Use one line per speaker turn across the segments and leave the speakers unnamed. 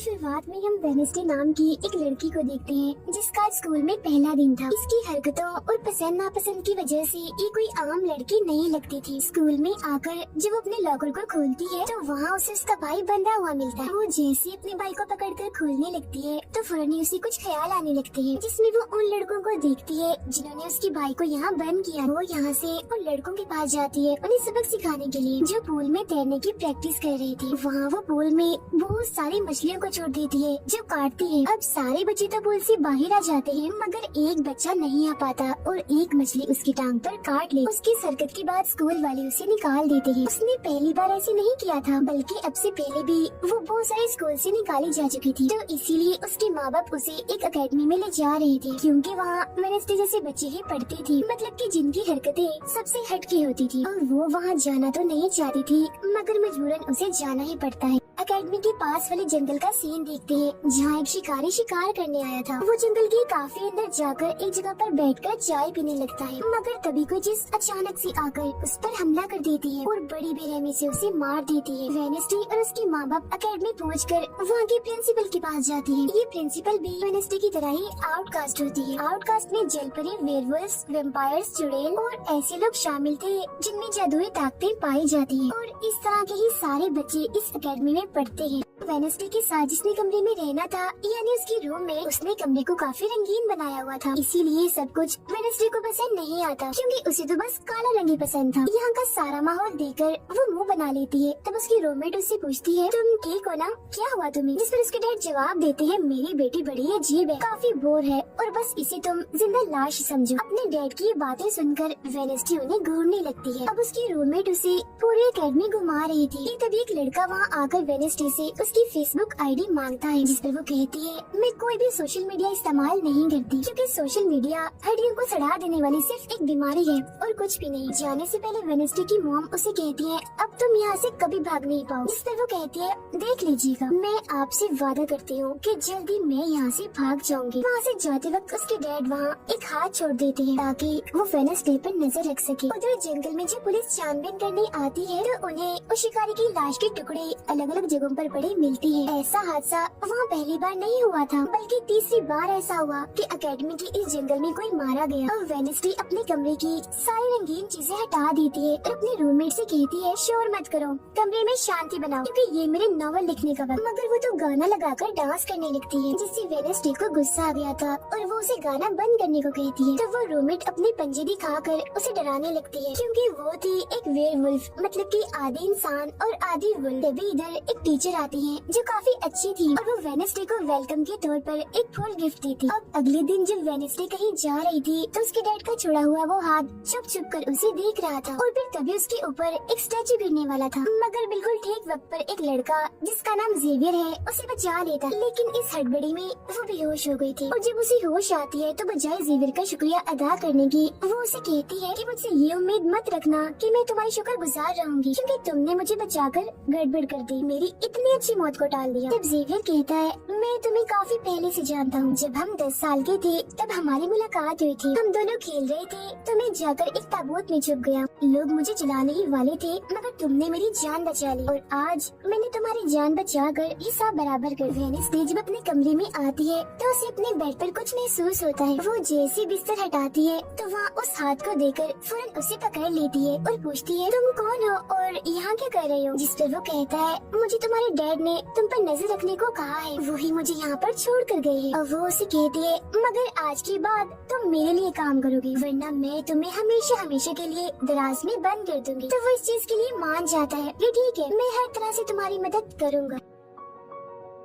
शुरुआत में हम वेनेसडे नाम की एक लड़की को देखते हैं जिसका स्कूल में पहला दिन था। इसकी हरकतों और पसंद नापसंद की वजह से ये कोई आम लड़की नहीं लगती थी। स्कूल में आकर जब वो अपने लॉकर को खोलती है तो वहाँ उसे उसका भाई बंधा हुआ मिलता है। वो जैसे अपने भाई को पकड़कर खोलने लगती है तो फौरन ही उसे कुछ ख्याल आने लगते हैं, जिसमें वो उन लड़कों को देखती है जिन्होंने उसके भाई को यहाँ बंद किया। वो यहाँ से उन लड़कों के पास जाती है उन्हें सबक सिखाने के लिए, जो पूल में तैरने की प्रैक्टिस कर रही थी। वहाँ वो पूल में बहुत सारी मछलियों को छोड़ देती है जो काटती है। अब सारे बच्चे तो पूल से बाहर आ जाते हैं मगर एक बच्चा नहीं आ पाता और एक मछली उसकी टांग पर काट ले। उसकी हरकत के बाद स्कूल वाले उसे निकाल देते हैं। उसने पहली बार ऐसे नहीं किया था, बल्कि अब से पहले भी वो बहुत सारे स्कूल से निकाली जा चुकी थी। तो इसीलिए उसके माँ बाप उसे एक अकेडमी में ले जा रहे थे, क्योंकि वहाँ वेनेसडे जैसे बच्चे ही पढ़ते थे, मतलब कि जिनकी हरकतें सबसे हटके होती थी। और वो वहाँ जाना तो नहीं चाहती थी मगर मजबूरन उसे जाना ही पड़ता है। अकेडमी के पास वाले जंगल का सीन देखते हैं जहाँ एक शिकारी शिकार करने आया था। वो जंगल के काफी अंदर जाकर एक जगह पर बैठकर चाय पीने लगता है, मगर तभी कोई चीज अचानक से आकर उस पर हमला कर देती है और बड़ी बेरहमी से उसे मार देती है। वेनेसडे और उसके माँ बाप अकेडमी पहुंचकर वहाँ के प्रिंसिपल के पास जाते हैं। ये प्रिंसिपल भी वेनेसडे की तरह ही आउटकास्ट होती है। आउटकास्ट में जलपरी, वेयरवुल्व्स, वैम्पायर्स, चुड़ैल और ऐसे लोग शामिल थे जिनमें जादुई ताकतें पाई जाती है। और इस तरह के ही सारे बच्चे इस अकेडमी में पढ़ते हैं। वेनेसडे के साथ जिसने कमरे में रहना था, यानी उसकी रूम में, उसने कमरे को काफी रंगीन बनाया हुआ था। इसीलिए सब कुछ वेनेसडे को पसंद नहीं आता, क्योंकि उसे तो बस काला रंग ही पसंद था। यहाँ का सारा माहौल देखकर वो मुंह बना लेती है। तब उसकी रूममेट उससे पूछती है, तुम ठीक हो ना, क्या हुआ तुम्हें? जिस पर उसके डैड जवाब देते हैं, मेरी बेटी बड़ी अजीब है, काफी बोर है और बस इसे तुम जिंदा लाश समझो। अपने डैड की ये बातें सुनकर वेनेसडे उन्हें घूरने लगती है। अब उसकी रूममेट उसे पूरी अकेडमी घुमा रही थी। तभी एक लड़का वहाँ आकर वेनेसडे से उसकी फेसबुक आईडी मांगता है, जिस पर वो कहती है, मैं कोई भी सोशल मीडिया इस्तेमाल नहीं करती, क्योंकि सोशल मीडिया हड्डियों को सड़ा देने वाली सिर्फ एक बीमारी है और कुछ भी नहीं। जाने से पहले वेनेसडे की मॉम उसे कहती है, अब तुम यहाँ से कभी भाग नहीं पाओ। जिस पर वो कहती है, देख लीजिएगा, मैं आपसे वादा करती हूँ कि जल्दी मैं यहाँ से भाग जाऊंगी। वहाँ से जाते वक्त उसके डैड वहाँ एक हाथ छोड़ देते हैं ताकि वो वेनेसडे पर नजर रख सके। उधर जंगल में जब पुलिस छानबीन करने आती है तो उन्हें उस शिकारी की लाश के टुकड़े अलग अलग जगहों पर पड़े मिलती है। ऐसा हादसा वहाँ पहली बार नहीं हुआ था, बल्कि तीसरी बार ऐसा हुआ कि अकेडमी के इस जंगल में कोई मारा गया। और वेनेसडे अपने कमरे की सारी रंगीन चीजें हटा देती है और अपने रूममेट से कहती है, शोर मत करो, कमरे में शांति बनाओ, क्योंकि ये मेरे नॉवल लिखने का वक्त। मगर वो तो गाना लगाकर डांस करने लगती है, जिससे वेनेसडे को गुस्सा आ गया था और वो उसे गाना बंद करने को कहती है। तो वो रूममेट अपने पंजे दिखाकर उसे डराने लगती है, क्योंकि वो थी एक वेयरवुल्फ, मतलब कि आधी इंसान और आधी वुल्फ। तभी इधर एक टीचर आती है जो काफी अच्छी थी और वो वेनेसडे को वेलकम के तौर पर एक फूल गिफ्ट देती। अब अगले दिन जब वेनेसडे कहीं जा रही थी तो उसके डैड का छुड़ा हुआ वो हाथ छुप छुप कर उसे देख रहा था और फिर तभी उसके ऊपर एक स्टैचू गिरने वाला था, मगर बिल्कुल ठीक वक्त पर एक लड़का जिसका नाम जेवियर है उसे बचा लेता। लेकिन इस हड़बड़ी में वो बेहोश हो गई थी और जब उसे होश आती है तो बजाय जेवियर का शुक्रिया अदा करने की, वो उसे कहती है कि मुझसे ये उम्मीद मत रखना कि मैं तुम्हारी शुक्रगुजार रहूंगी, क्योंकि तुमने मुझे बचाकर गड़बड़ कर दी, मेरी इतनी अच्छी मौत को टाल दिया। तब जेवियर कहता है, मैं तुम्हें काफी पहले से जानता हूँ। जब हम 10 साल के थे तब हमारी मुलाकात हुई थी, हम दोनों खेल रहे थे तो मैं जाकर एक ताबूत में छुप गया। लोग मुझे जलाने ही वाले थे मगर तुमने मेरी जान बचा ली और आज मैंने तुम्हारी जान बचाकर हिसाब बराबर कर। वेनेसडे जब अपने कमरे में आती है तो उसे अपने बेड पर कुछ महसूस होता है। वो जैसे बिस्तर हटाती है तो वहाँ उस हाथ को देखकर फौरन उसे पकड़ लेती है और पूछती है, तुम कौन हो और यहाँ क्या कर रहे हो? जिस पर वो कहता है, मुझे तुम्हारे डैड ने तुम पर नजर रखने को कहा है, वही मुझे यहाँ पर छोड़ कर गए हैं। और वो उसे कहती है, मगर आज के बाद तुम मेरे लिए काम करोगी, वरना मैं तुम्हें हमेशा हमेशा के लिए दराज में बंद कर दूंगी। तो वो इस चीज के लिए मान जाता है कि ठीक है, मैं हर तरह से तुम्हारी मदद करूँगा।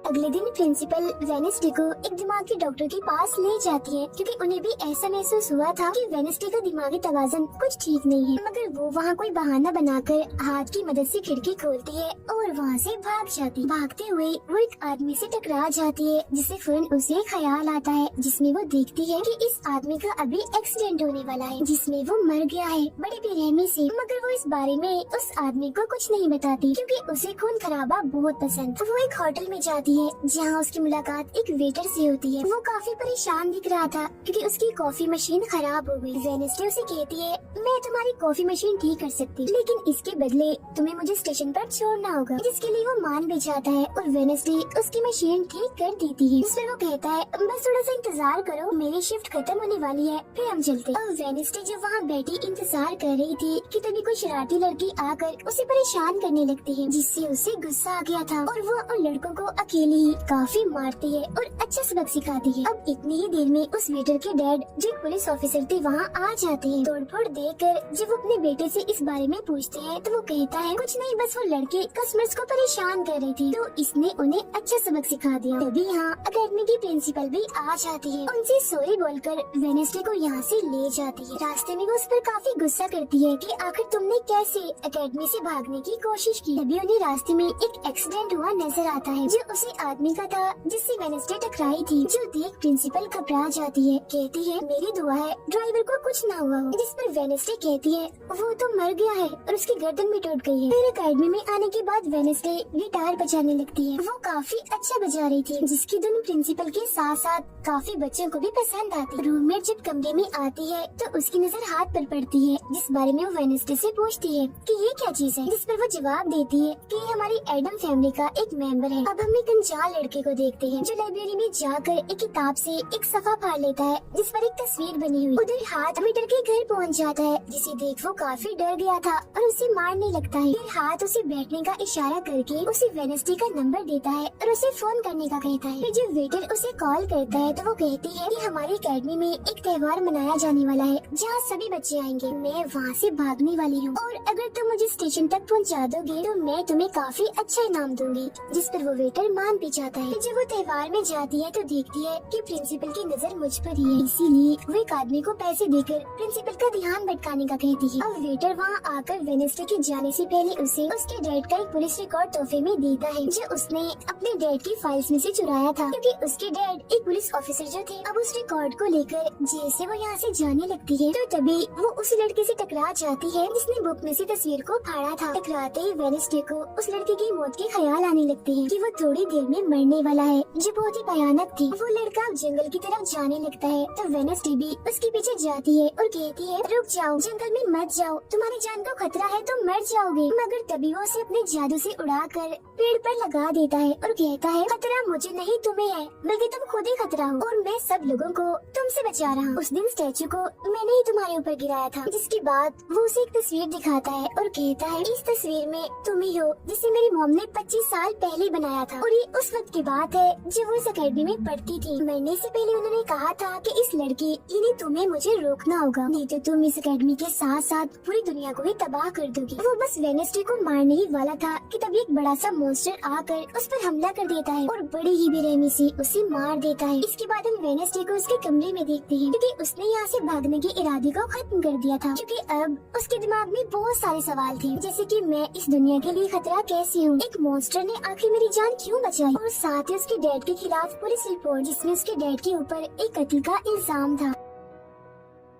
अगले दिन प्रिंसिपल वेनेसडे को एक दिमागी डॉक्टर के पास ले जाती है, क्योंकि उन्हें भी ऐसा महसूस हुआ था कि वेनेसडे का दिमागी तवाज़ुन कुछ ठीक नहीं है। मगर वो वहाँ कोई बहाना बनाकर हाथ की मदद से खिड़की खोलती है और वहाँ से भाग जाती। भागते हुए वो एक आदमी से टकरा जाती है, जिससे फौरन उसे ख्याल आता है, जिसमें वो देखती है कि इस आदमी का अभी एक्सीडेंट होने वाला है, जिसमें वो मर गया है बड़ी बेरहमी से। मगर वो इस बारे में उस आदमी को कुछ नहीं बताती, क्योंकि उसे खून खराबा बहुत पसंद। वो एक होटल में जाती है जहाँ उसकी मुलाकात एक वेटर से होती है। वो काफी परेशान दिख रहा था क्योंकि उसकी कॉफी मशीन खराब हो गई। वेडनेसडे उसे कहती है, मैं तुम्हारी कॉफी मशीन ठीक कर सकती, लेकिन इसके बदले तुम्हें मुझे स्टेशन पर छोड़ना होगा, जिसके लिए वो मान भी जाता है और वेडनेसडे उसकी मशीन ठीक कर देती है। जिस पर वो कहता है, बस थोड़ा सा इंतजार करो, मेरी शिफ्ट खत्म होने वाली है, फिर हम चलते। और वेडनेसडे जब वहाँ बैठी इंतजार कर रही थी कि तभी कोई शरारती लड़की आकर उसे परेशान करने लगती है, जिससे उसे गुस्सा आ गया था और वो उन लड़कों को अकेले ही काफी मारती है और अच्छा सबक सिखाती है। अब इतनी ही देर में उस वेटर के डैड जो एक पुलिस ऑफिसर थे वहाँ आ जाते हैं। तोड़फोड़ देखकर जब वो अपने बेटे से इस बारे में पूछते हैं तो वो कहता है, कुछ नहीं, बस वो लड़के कस्टमर्स को परेशान कर रही थी तो इसने उन्हें अच्छा सबक सिखा दिया। तभी यहाँ अकेडमी की प्रिंसिपल भी आ जाती है, उनसे सॉरी बोलकर वेडनेसडे को यहाँ से ले जाती है। रास्ते में वो उस पर काफी गुस्सा करती है कि आखिर तुमने कैसे अकेडमी से भागने की कोशिश की। तभी उन्हें रास्ते में एक एक्सीडेंट हुआ नजर आता है जो उसी आदमी का था जिससे वेडनेसडे टकराई थी, जो देख प्रिंसिपल घबरा जाती है। कहती है, मेरी दुआ है ड्राइवर को कुछ ना हुआ हो। जिस पर वेडनेसडे कहती है, वो तो मर गया है और उसकी गर्दन भी टूट गई है। फिर अकेडमी में आने के बाद वेडनेसडे गिटार बजाने लगती है। वो काफी अच्छा बजा रही थी, जिसकी धुन प्रिंसिपल के साथ साथ काफी बच्चों को भी पसंद आती। रूममेट जब कमरे में आती है तो उसकी नजर हाथ पर पड़ती है, जिस बारे में वो वेडनेसडे से पूछती है कि ये क्या चीज है। जिस पर वो जवाब देती है कि ये हमारी एडम फैमिली का एक मेंबर है। अब हम एक अनजान लड़के को देखते हैं जो लाइब्रेरी में जाकर एक किताब से एक सफा फाड़ लेता है जिस पर एक तस्वीर बनी हुई। उधर हाथ मीटर के घर पहुंच जाता है, जिसे देख वो काफी डर गया था और उसे मारने लगता है। फिर हाथ उसे बैठने का इशारा करके उसे वेडनेसडे का नंबर देता है और उसे फोन करने का कहता है। फिर जब वेटर उसे कॉल करता है तो वो कहती है कि हमारी अकेडमी में एक त्योहार मनाया जाने वाला है जहाँ सभी बच्चे आएंगे। मैं वहाँ से भागने वाली हूँ और अगर तुम मुझे स्टेशन तक पहुँचा दोगे तो मैं तुम्हें काफी अच्छा इनाम दूंगी। जिस पर वो वेटर मान भी जाता है। जब वो त्योहार में जाती है तो देखती है कि प्रिंसिपल की नजर मुझ पर ही है, इसीलिए वो एक आदमी को पैसे देकर प्रिंसिपल का ध्यान भटकाने का कहती है। अब वेटर वहाँ आकर वेडनेसडे के जाने से पहले उसे उसके डैड का एक पुलिस रिकॉर्ड तोहफे में देता है जो उसने अपने डैड की फाइल्स में से चुराया था, क्योंकि उसके डैड एक पुलिस ऑफिसर जो थे। अब उस रिकॉर्ड को लेकर जैसे वो यहाँ से जाने लगती है तो तभी वो उस लड़के से टकरा जाती है जिसने बुक में से तस्वीर को फाड़ा था। टकराते ही वेडनेसडे को उस लड़के की मौत के ख्याल आने लगते हैं कि वो थोड़ी देर में मरने वाला है, जो बहुत ही भयानक थी। वो लड़का जंगल की तरफ जाने लगता है तो वेडनेसडे भी उसके पीछे जाती है और कहती है, रुक जाओ, जंगल में मत जाओ, तुम्हारी जान को खतरा है, तुम मर जाओगे। मगर तभी वो उसे अपने जादू से उड़ाकर पेड़ पर लगा देता है और कहता है, खतरा मुझे नहीं तुम्हें है, बल्कि तुम खुद ही खतरा हो और मैं सब लोगों को तुमसे बचा रहा हूँ। उस दिन स्टैचू को मैंने ही तुम्हारे ऊपर गिराया था। जिसके बाद वो उसे एक तस्वीर दिखाता है और कहता है, इस तस्वीर में तुम ही हो जिसे मेरी मॉम ने 25 साल पहले बनाया था और ये उस वक्त की बात है जब वो इस अकेडमी में पढ़ती थी। मरने से पहले उन्होंने कहा था कि इस लड़की यानी तुम्हें मुझे रोकना होगा, नहीं तो तुम इस अकेडमी के साथ साथ पूरी दुनिया को ही तबाह कर दोगी। वो बस वेडनेसडे को मारने ही वाला था कि तभी एक बड़ा सा मॉन्स्टर आकर उस पर हमला कर देता है और बड़ी ही बेरहमी से उसे मार देता है। इसके बाद हम वेडनेसडे को उसके कमरे में देखते हैं क्योंकि उसने यहाँ से भागने के इरादे को खत्म कर दिया था, क्योंकि अब उसके दिमाग में बहुत सारे सवाल थे, जैसे कि मैं इस दुनिया के लिए खतरा कैसे हूँ, एक मॉन्स्टर ने आखिर मेरी जान क्यों बचाई, और साथ ही उसके डैड के खिलाफ पुलिस रिपोर्ट जिसमें उसके डैड के ऊपर एक कत्ल का इल्जाम था।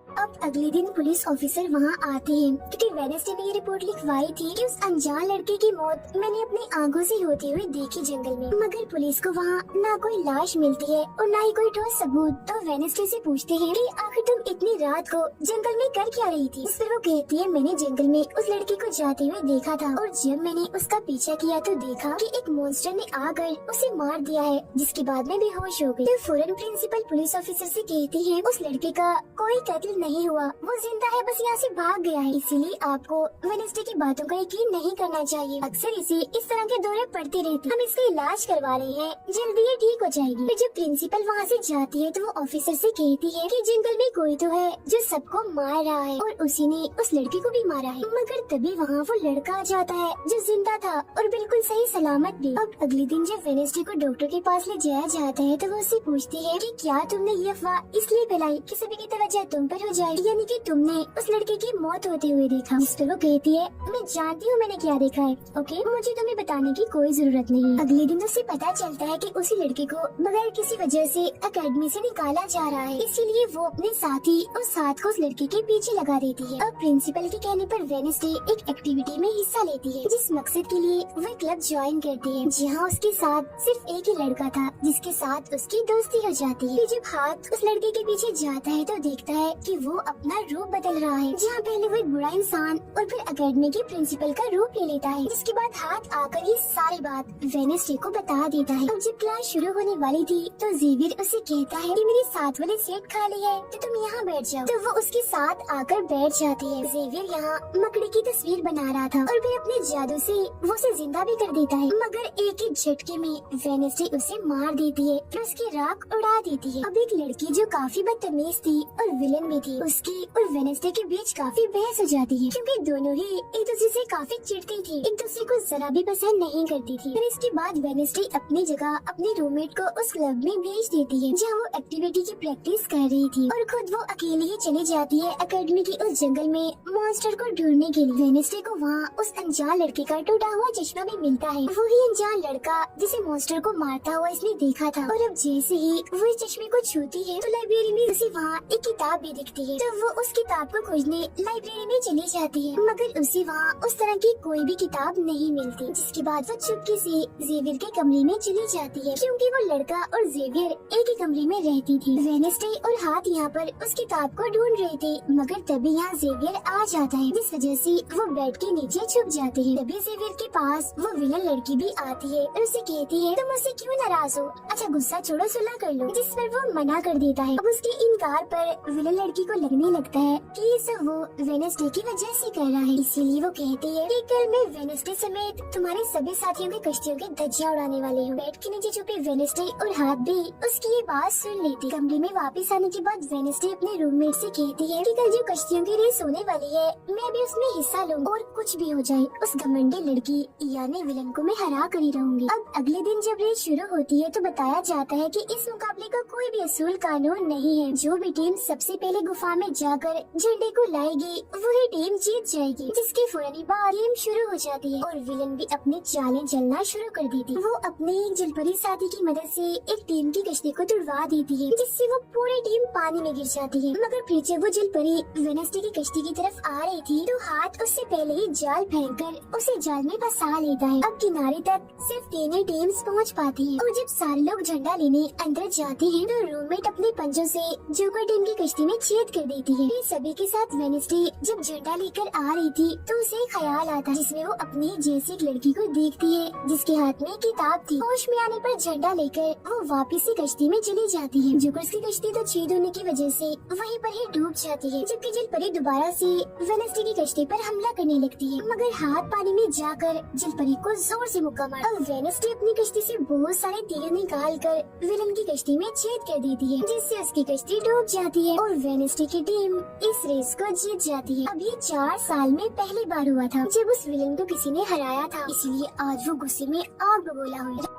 अब अगले दिन पुलिस ऑफिसर वहाँ आते हैं क्योंकि वेडनेसडे ने ये रिपोर्ट लिखवाई थी कि उस अनजान लड़के की मौत मैंने अपनी आंखों से होती हुई देखी जंगल में। मगर पुलिस को वहाँ ना कोई लाश मिलती है और ना ही कोई ठोस सबूत। तो वेडनेसडे से पूछते हैं कि आखिर तुम इतनी रात को जंगल में कर क्या रही थी। इस पर वो कहती है, मैंने जंगल में उस लड़के को जाते हुए देखा था और जब मैंने उसका पीछा किया तो देखा कि एक मॉन्स्टर ने आकर उसे मार दिया है, जिसके बाद मैं बेहोश हो गई। तो फौरन प्रिंसिपल पुलिस ऑफिसर से कहती है, उस लड़के का कोई कत्ल नहीं हुआ, वो जिंदा है, बस यहाँ से भाग गया है, इसीलिए आपको वेडनेसडे की बातों का यकीन नहीं करना चाहिए। अक्सर इसे इस तरह के दौरे पड़ते रहते, हम इसका इलाज करवा रहे हैं, जल्दी ये ठीक हो जाएगी। फिर जब प्रिंसिपल वहाँ से जाती है तो वो ऑफिसर से कहती है कि जंगल में कोई तो है जो सबको मार रहा है और उसी ने उस लड़की को भी मारा है। मगर तभी वहाँ वो लड़का आ जाता है जो जिंदा था और बिल्कुल सही सलामत भी। अब अगले दिन जब वेडनेसडे को डॉक्टर के पास ले जाया जाता है तो वो उससे पूछती है कि क्या तुमने ये अफवाह इसलिए फैलाई कि सभी की तवज्जो तुम पर हो जाए, यानी कि तुमने उस लड़के की मौत होते हुए देखा। इस पर वो कहती है मैं जानती हूँ मैंने क्या देखा है, ओके, मुझे तुम्हें बताने की कोई जरूरत नहीं। अगले दिन उसे पता चलता है कि उसी लड़के को बगैर किसी वजह से एकेडमी से निकाला जा रहा है, इसीलिए वो अपने साथी और साथ को उस लड़के के पीछे लगा देती है। अब प्रिंसिपल के कहने पर वेडनेसडे एक एक्टिविटी में हिस्सा लेती है, जिस मकसद के लिए वह क्लब ज्वाइन करती है, जहाँ उसके साथ सिर्फ एक ही लड़का था जिसके साथ उसकी दोस्ती हो जाती है। जब हाथ उस लड़के के पीछे जाता है तो देखता है कि वो अपना रूप बदल रहा है, जहाँ पहले वो एक बुरा इंसान और फिर एकेडमी के प्रिंसिपल का रूप ले लेता है। जिसके बाद हाथ आकर ये सारी बात वेडनेसडे को बता देता है। अब जब क्लास शुरू होने वाली थी तो जेवियर उसे कहता है कि मेरी साथ वाली सीट खाली है तो तुम यहाँ बैठ जाओ, तो वो उसके साथ आकर बैठ जाती है। जेवियर यहाँ मकड़ी की तस्वीर बना रहा था और फिर अपने जादू से वो उसे जिंदा भी कर देता है, मगर एक ही झटके में वेडनेसडे उसे मार देती है और उसकी राख उड़ा देती है। अब एक लड़की जो काफी बदतमीज थी और विलन भी थी, उसकी और वेडनेसडे के बीच काफी बहस हो जाती है, क्योंकि दोनों ही एक दूसरे से काफी चिढ़ती थी, एक दूसरे को जरा भी पसंद नहीं करती थी। फिर इसके बाद वेडनेसडे अपनी जगह अपने रूममेट को उस क्लब में भेज देती है, जहाँ वो एक्टिविटी की प्रैक्टिस कर रही थी, और खुद वो अकेली ही चली जाती है एकेडमी के उस जंगल में मॉन्स्टर को ढूंढने के लिए। वेडनेसडे को वहाँ उस अनजान लड़के का टूटा हुआ चश्मा भी मिलता है, वही अनजान लड़का जिसे मॉन्स्टर को मारता हुआ इसने देखा था। और अब जैसे ही वो इस चश्मे को छूती है तो लाइब्रेरी में उसे वहाँ एक किताब भी दिखती है, तो वो उस किताब को खोजने लाइब्रेरी में चली जाती है, मगर उसे वहाँ उस तरह की कोई भी किताब नहीं मिलती। जिसके बाद वो चुपके से जेवियर के कमरे में चली जाती है, क्योंकि वो लड़का और जेवियर एक ही कमरे में रहती थी। वेडनेसडे और हाथ यहाँ पर उस किताब को ढूंढ रहे थे, मगर तभी यहाँ जेवियर आ जाता है, जिस वजह से वो बेड के नीचे छुप जाते हैं। तभी जेवियर के पास वो विलन लड़की भी आती है और उसे कहती है तुम मुझसे क्यों नाराज हो, अच्छा गुस्सा छोड़ो सुलह कर लो, जिस पर वो मना कर देता है। अब उसके इनकार पर विलन लड़की को लगने लगता है कि ये सब वो वेडनेसडे की वजह से कर रहा है, इसीलिए वो कहती है कि कल मैं वेडनेसडे समेत तुम्हारे सभी साथियों की कश्तियों की धज्जियां उड़ाने वाली हूँ। बेड के नीचे छुपे वेडनेसडे और हाथ भी उसकी ये बात सुन लेती। कमरे में वापस आने के बाद वेडनेसडे अपने रूममेट से कहती है कि कल जो कश्तियों की रेस होने वाली है मैं भी उसमें हिस्सा लूँ, और कुछ भी हो जाए उस घमंडी लड़की यानी विलन को मैं हरा कर ही रहूंगी। अब अगले दिन जब रेस शुरू होती है तो बताया जाता है कि इस मुकाबले का कोई भी असूल कानून नहीं है, जो भी टीम सबसे पहले गुफा में जाकर झंडे को लाएगी वही टीम जीत जाएगी। जिसके फौरन बाद गेम शुरू हो जाती है और विलन भी अपनी चालें चलना शुरू कर देती। वो अपने एक जलपरी साथी की मदद से एक टीम की कश्ती को तुड़वा देती है, जिससे वो पूरी टीम पानी में गिर जाती है। मगर फिर जब वो जलपरी वेडनेसडे की कश्ती की तरफ आ रही थी तो हाथ उससे पहले ही जाल फेंककर उसे जाल में फंसा लेता है। अब किनारे तक सिर्फ 3 टीम्स पहुंच पाती है, और जब सारे लोग झंडा लेने अंदर जाते हैं तो रूममेट अपने पंजों से जोकर टीम की कश्ती में छेद कर देती है। फिर सभी के साथ वेडनेसडे जब झंडा लेकर आ रही थी तो उसे ख्याल आता है, जिसमें वो अपनी जैसी एक लड़की को देखती है जिसके हाथ में किताब थी। होश में आने पर झंडा लेकर वो वापस से कश्ती में चली जाती है। जोकर्स की कश्ती तो छेद होने की वजह से वहीं पर ही डूब जाती है, जबकि जलपरी दोबारा से वेडनेसडे की कश्ती पर हमला करने लगती है, मगर हाथ पानी में जाकर जलपरी को जोर से मुक्का मार। अब वेडनेसडे अपनी कश्ती से बहुत सारे तीर निकाल कर विलन की कश्ती में छेद कर देती है, जिससे उसकी कश्ती डूब जाती है और वेडनेसडे की टीम इस रेस को जीत जाती है। अब ये 4 साल में पहली बार हुआ था जब उस विलन को किसी ने हराया था, इसलिए आज वो गुस्से में आग बबूला हुई।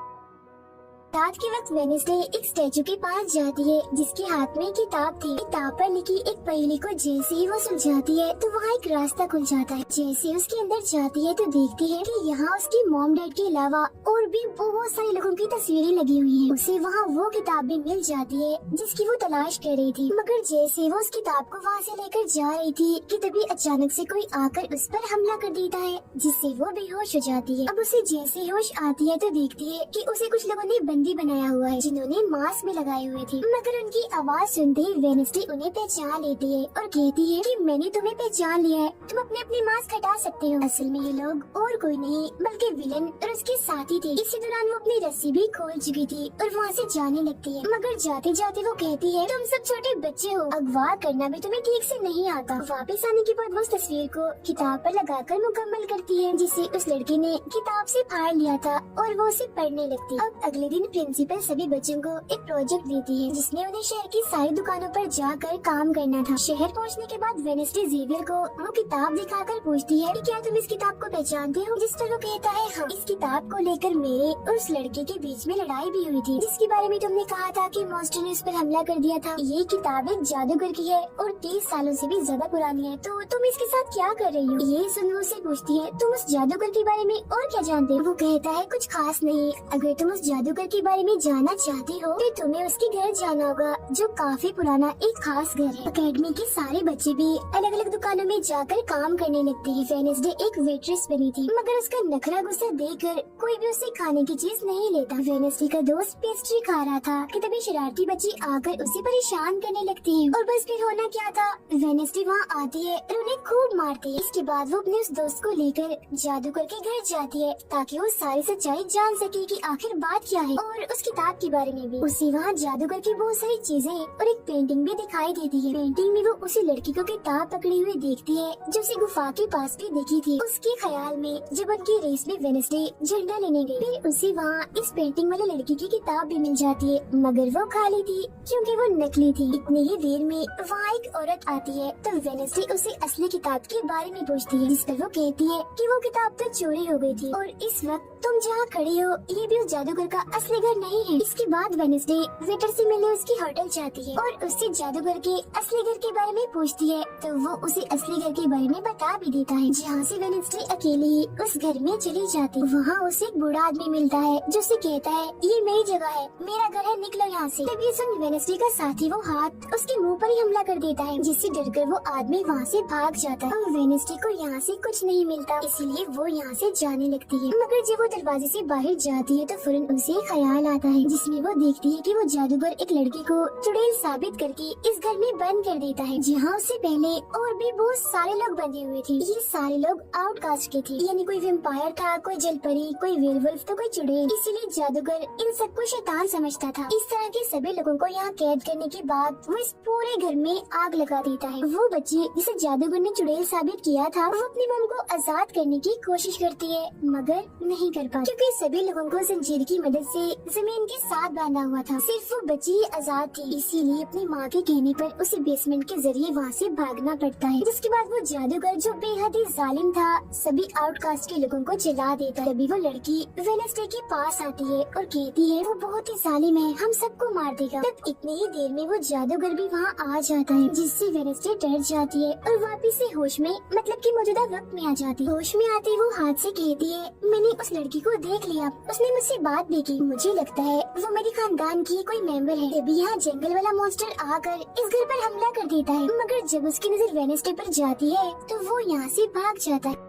रात के वक्त वेडनेसडे एक स्टैचू के पास जाती है जिसके हाथ में किताब थी। किताब पर लिखी एक पहेली को जैसे ही वो सुलझाती है तो वहाँ एक रास्ता खुल जाता है। जैसे उसके अंदर जाती है तो देखती है कि यहाँ उसकी मॉम डैड के अलावा और भी बहुत सारे लोगों की तस्वीरें लगी हुई हैं। उसे वहाँ वो किताब भी मिल जाती है जिसकी वो तलाश कर रही थी, मगर जैसे वो उस किताब को वहाँ से लेकर जा रही थी कि तभी अचानक से कोई आकर उस पर हमला कर देता है, जिससे वो बेहोश हो जाती है। अब उसे जैसे होश आती है तो देखती है कि उसे कुछ लोगों ने बंदी बनाया हुआ है, जिन्होंने मास्क भी लगाए हुए थे, मगर उनकी आवाज सुनते ही वेडनेसडे उन्हें पहचान लेती है और कहती है कि मैंने तुम्हें पहचान लिया है, तुम अपने अपने मास्क हटा सकते हो। असल में ये लोग और कोई नहीं बल्कि विलन और उसके साथी थे। इसी दौरान वो अपनी रस्सी भी खोल चुकी थी और वहाँ से जाने लगती है, मगर जाते जाते वो कहती है तुम सब छोटे बच्चे हो, अगवा करना भी तुम्हें ठीक से नहीं आता। वापस आने के बाद वो उस तस्वीर को किताब पर लगाकर मुकम्मल करती है, जिसे उस लड़के ने किताब से फाड़ लिया था और वो उसे पढ़ने लगती है। अब अगले दिन प्रिंसिपल सभी बच्चों को एक प्रोजेक्ट देती है जिसमें उन्हें शहर की सारी दुकानों पर जाकर काम करना था। शहर पहुंचने के बाद वेडनेसडे जेवियर को वो किताब दिखाकर पूछती है कि क्या तुम इस किताब को पहचानते हो, जिस पर वो कहता है हाँ। इस किताब को लेकर मेरे और उस लड़के के बीच में लड़ाई भी हुई थी, जिसके बारे में तुमने कहा था कि मॉन्स्टर ने उस पर हमला कर दिया था। ये किताब एक जादूगर की है और 30 सालों से भी ज्यादा पुरानी है, तो तुम इसके साथ क्या कर रही हो? ये सुन वो उससे पूछती है तुम उस जादूगर के बारे में और क्या जानते हो? वो कहता है कुछ खास नहीं। अगर तुम उस जादूगर के बारे में जानना चाहते हो तो तुम्हें उसके घर जाना होगा, जो काफी पुराना एक खास घर है। अकेडमी के सारे बच्चे भी अलग अलग दुकानों में जाकर काम करने लगते हैं। वेडनेसडे एक वेट्रेस बनी थी, मगर उसका नखरा गुस्सा देखकर कोई भी उसे खाने की चीज नहीं लेता। वेडनेसडे का दोस्त पेस्ट्री खा रहा था कि तभी शरारती बच्चे आकर उसे परेशान करने लगते हैं और बस फिर होना क्या था, वेडनेसडे वहाँ आती है और उन्हें खूब मारती है। इसके बाद वो अपने उस दोस्त को लेकर जादूगर के घर जाती है ताकि वो सारी सच्चाई जान सके कि आखिर बात क्या है, और उस किताब के बारे में भी। उसे वहाँ जादूगर की बहुत सारी चीजें और एक पेंटिंग भी दिखाई देती है। पेंटिंग में वो उसी लड़की को किताब पकड़ी हुई देखती है जो उसे गुफा के पास भी देखी थी। उसके ख्याल में जब उनकी रेस में वेडनेसडे झंडा लेने गई, फिर उसे वहाँ इस पेंटिंग वाले लड़की की किताब भी मिल जाती है, मगर वो खाली थी क्योंकि वो नकली थी। इतनी ही देर में वहाँ एक औरत आती है तो वेडनेसडे उसे असली किताब के बारे में पूछती है, जिस पर वो कहती है कि वो किताब तो चोरी हो गई थी और इस वक्त तुम जहाँ खड़ी हो ये भी उस जादूगर का असली घर नहीं है। इसके बाद वेडनेसडे वेटर से मिलने उसकी होटल जाती है और उससे जादूगर के असली घर के बारे में पूछती है, तो वो उसे असली घर के बारे में बता भी देता है, जहाँ से वेडनेसडे अकेली ही उस घर में चली जाती है। वहाँ उसे एक बूढ़ा आदमी मिलता है जो उसे कहता है ये मेरी जगह है, मेरा घर है, निकलो यहाँ से। तब ये सुन वेडनेसडे का साथी वो हाथ उसके मुंह पर ही हमला कर देता है, जिससे डरकर वो आदमी वहाँ से भाग जाता है। और वेडनेसडे को यहाँ से कुछ नहीं मिलता, इसीलिए वो यहाँ से जाने लगती है। मगर जब वो दरवाजे से बाहर जाती है तो फौरन उसे ख्याल आता है, जिसमें वो देखती है कि वो जादूगर एक लड़की को चुड़ैल साबित करके इस घर में बंद कर देता है, जहाँ उससे पहले और भी बहुत सारे लोग बंधे हुए थे। ये सारे लोग आउटकास्ट के थे, यानी कोई वेम्पायर था, कोई जलपरी, कोई वेयरवुल्फ तो कोई चुड़ैल। इसीलिए जादूगर इन सबको शैतान समझता था। इस तरह के सभी लोगों को यहाँ कैद करने के बाद वो इस पूरे घर में आग लगा देता है। वो बच्ची जिसे जादूगर ने चुड़ैल साबित किया था वो अपनी मॉम को आजाद करने की कोशिश करती है, मगर नहीं कर पाती क्योंकि सभी लोगों को जंजीर की मदद से जमीन के साथ बांधा हुआ था। सिर्फ वो बच्ची ही आजाद थी, इसीलिए अपनी माँ के कहने पर उसे बेसमेंट के जरिए वहाँ से भागना पड़ता है। जिसके बाद वो जादूगर जो बेहद ही जालिम था सभी आउटकास्ट के लोगों को जला देता है। तभी वो लड़की वेडनेसडे के पास आती है और कहती है वो बहुत ही जालिम है, हम सबको मार देगा। तब इतनी ही देर में वो जादूगर भी वहाँ आ जाता है, जिससे वेडनेसडे डर जाती है और वापिस से होश में मतलब कि मौजूदा वक्त में आ जाती है। होश में आती वो हाथ से कहती है मैंने उस लड़की को देख लिया, उसने मुझसे बात भी की, मुझे लगता है वो मेरे खानदान की कोई मेंबर है। तभी यहाँ जंगल वाला मॉन्स्टर आकर इस घर पर हमला कर देता है, मगर जब उसकी नजर वेडनेसडे पर जाती है तो वो यहाँ से भाग जाता है।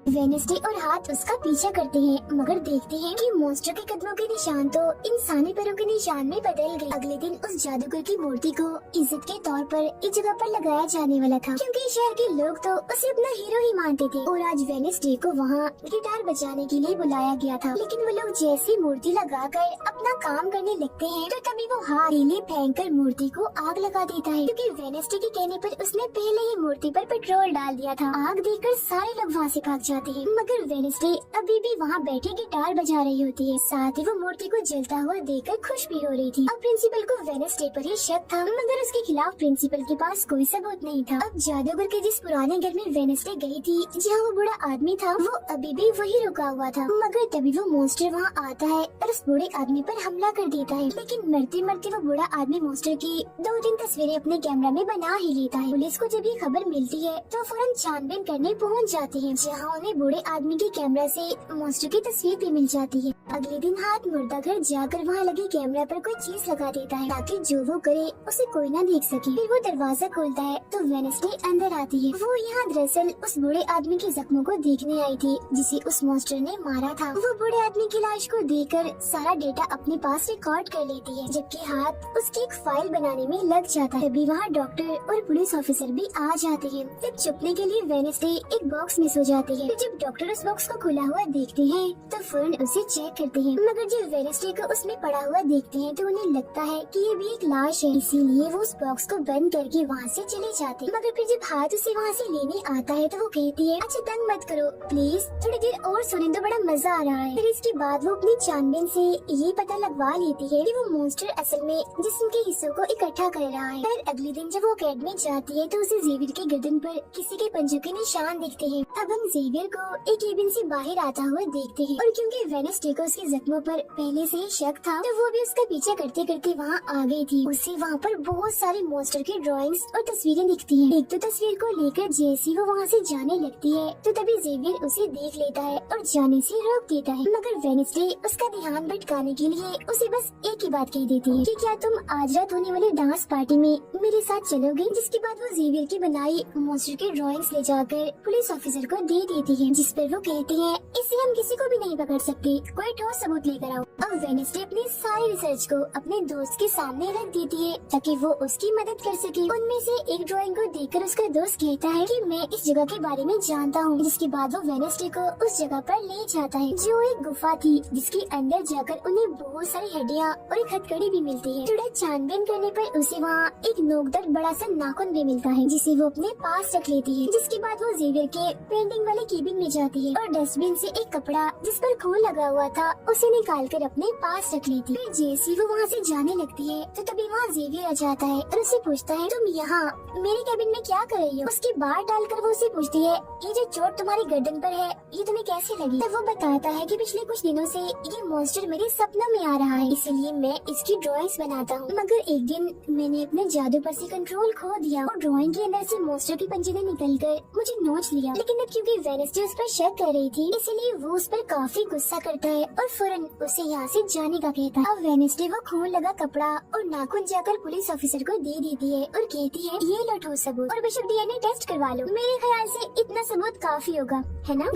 वेडनेसडे और हाथ उसका पीछा करते हैं, मगर देखते हैं कि मॉन्स्टर के कदमों के निशान तो इंसानी पैरों के निशान में बदल गए। अगले दिन उस जादूगर की मूर्ति को इज्जत के तौर पर इस जगह पर लगाया जाने वाला था, क्योंकि शहर के लोग तो उसे अपना हीरो ही मानते थे। और आज वेडनेसडे को वहाँ गिटार बजाने के लिए बुलाया गया था, लेकिन वो लोग जैसी मूर्ति लगाकर अपना काम करने लगते हैं तो तभी वो हाथ पीले फेंककर मूर्ति को आग लगा देता है, क्योंकि वेडनेसडे के कहने पर उसने पहले ही मूर्ति पर पेट्रोल डाल दिया था। आग देखकर सारे लोग वहाँ से भाग जाते हैं, मगर वेडनेसडे अभी भी वहाँ बैठी गिटार बजा रही होती है। साथ ही वो मूर्ति को जलता हुआ देखकर खुश भी हो रही थी। अब प्रिंसिपल को वेडनेसडे पर ही शक था, मगर उसके खिलाफ प्रिंसिपल के पास कोई सबूत नहीं था। अब जादूगर के जिस पुराने घर में वेडनेसडे गई थी, जहाँ वो बूढ़ा आदमी था, वो अभी भी वही रुका हुआ था। मगर तभी वो मॉन्स्टर वहाँ आता है और उस बूढ़े आदमी पर हमला कर देता है। लेकिन मरते मरते वो बूढ़ा आदमी मॉन्स्टर की 2-3 तस्वीरें अपने कैमरा में बना ही लेता है। पुलिस को जब ये खबर मिलती है तो फौरन छानबीन करने पहुँच जाती है, जहाँ उन्हें बूढ़े आदमी के कैमरा से मॉन्स्टर की तस्वीर भी मिल जाती है। अगले दिन हाथ मुर्दा घर जाकर वहाँ लगे कैमरा पर कोई चीज लगा देता है ताकि जो वो करे उसे कोई ना देख सके। फिर वो दरवाजा खोलता है तो वेडनेसडे अंदर आती है। वो यहाँ दरअसल उस बूढ़े आदमी के जख्मों को देखने आई थी जिसे उस मॉन्स्टर ने मारा था। वो बूढ़े आदमी की लाश को देखकर सारा डेटा अपने पास रिकॉर्ड कर लेती है, जबकि हाथ उसकी एक फाइल बनाने में लग जाता है। तभी वहाँ डॉक्टर और पुलिस ऑफिसर भी आ जाते हैं। तब छुपने के लिए वेडनेसडे एक बॉक्स में सो जाती है। जब डॉक्टर उस बॉक्स को खुला हुआ देखते हैं तो फौरन उसे चेक करते हैं, मगर जब वेडनेसडे को उसमें पड़ा हुआ देखते हैं तो उन्हें लगता है कि ये भी एक लाश है, इसीलिए वो उस बॉक्स को बंद करके वहाँ से चले जाते हैं। मगर फिर जब हाथ उसे वहाँ से लेने आता है तो वो कहती है, अच्छा तंग मत करो प्लीज, थोड़ी देर और सुने तो बड़ा मजा आ रहा है। फिर इसके बाद वो अपनी छानबीन से ये पता लगवा लेती है कि वो मॉन्स्टर असल में जिस्म के हिस्सों को इकट्ठा कर रहा है। फिर अगले दिन जब वो अकेडमी जाती है तो उसे जेवियर के गर्दन पर किसी के पंजों के निशान दिखते हैं। अब हम जेवियर को एक केबिन से बाहर आता हुआ देखते हैं और क्योंकि वेडनेसडे को उसके जख्मों पर पहले से ही शक था तो वो भी उसका पीछा करते करते वहाँ आ गई थी। उसे वहाँ पर बहुत सारे मॉन्स्टर की ड्राइंग्स और तस्वीरें दिखती हैं। एक तो तस्वीर को लेकर जैसी वो वहाँ से जाने लगती है तो तभी जेवियर उसे देख लेता है और जाने से रोक देता है, मगर वेडनेसडे उसका ध्यान भटकाने के लिए उसे बस एक ही बात कह देती है कि क्या तुम आज रात होने वाली डांस पार्टी में मेरे साथ चलोगे। जिसके बाद वो जेवियर की बनाई मॉन्स्टर की ड्राइंग्स ले जाकर पुलिस ऑफिसर को दे देती है, जिस पर वो कहती है इससे हम किसी को भी नहीं पकड़ सकते, कोई ठोस सबूत लेकर आओ। अब वेडनेसडे अपनी सारी रिसर्च को अपने दोस्त के सामने रख देती है ताकि वो उसकी मदद कर सके। उनमें से एक ड्राइंग को देखकर उसका दोस्त कहता है कि मैं इस जगह के बारे में जानता हूँ, जिसके बाद वो वेडनेसडे को उस जगह पर ले जाता है जो एक गुफा थी, जिसके अंदर जाकर उन्हें बहुत सारी हड्डियाँ और एक हथकड़ी भी मिलती है। थोड़ा छानबीन करने पर उसे वहाँ एक नोकदार बड़ा सा नाखून भी मिलता है, जिसे वो अपने पास रख लेती है। जिसके बाद वो जेवियर के पेंटिंग वाले केबिन में जाती है और डस्टबिन से एक कपड़ा जिस पर खून लगा हुआ था उसे निकाल कर अपने पास रख लेती है। जैसी वो वहाँ से जाने लगती है तो तभी वहाँ जेवियर आ जाता है और उसे पूछता है तुम यहाँ मेरे केबिन में क्या कर रही हो। उसकी बात डालकर वो उसे पूछती है ये जो चोट तुम्हारी गर्दन पर है ये तुम्हें कैसे लगी। तब वो बताता है कि पिछले कुछ दिनों से ये मॉन्स्टर मेरे सपनों में आ रहा है, इसीलिए मैं इसकी ड्राइंग्स बनाता हूँ, मगर एक दिन मैंने अपने जादू पर से कंट्रोल खो दिया और ड्राइंग के अंदर से मॉन्स्टर की पंजे ने निकलकर मुझे नोच लिया। लेकिन अब क्योंकि वेडनेसडे उस पर शक कर रही थी इसलिए वो उस पर काफी गुस्सा करता है और फौरन उसे यहाँ से जाने का कहता है। अब वेडनेसडे वो खून लगा कपड़ा और नाखून जाकर पुलिस ऑफिसर को दे देती है और कहती है ये लो ठोस सबूत और बेशक डीएनए टेस्ट करवा लो, मेरे ख्याल से इतना सबूत काफी होगा, है ना।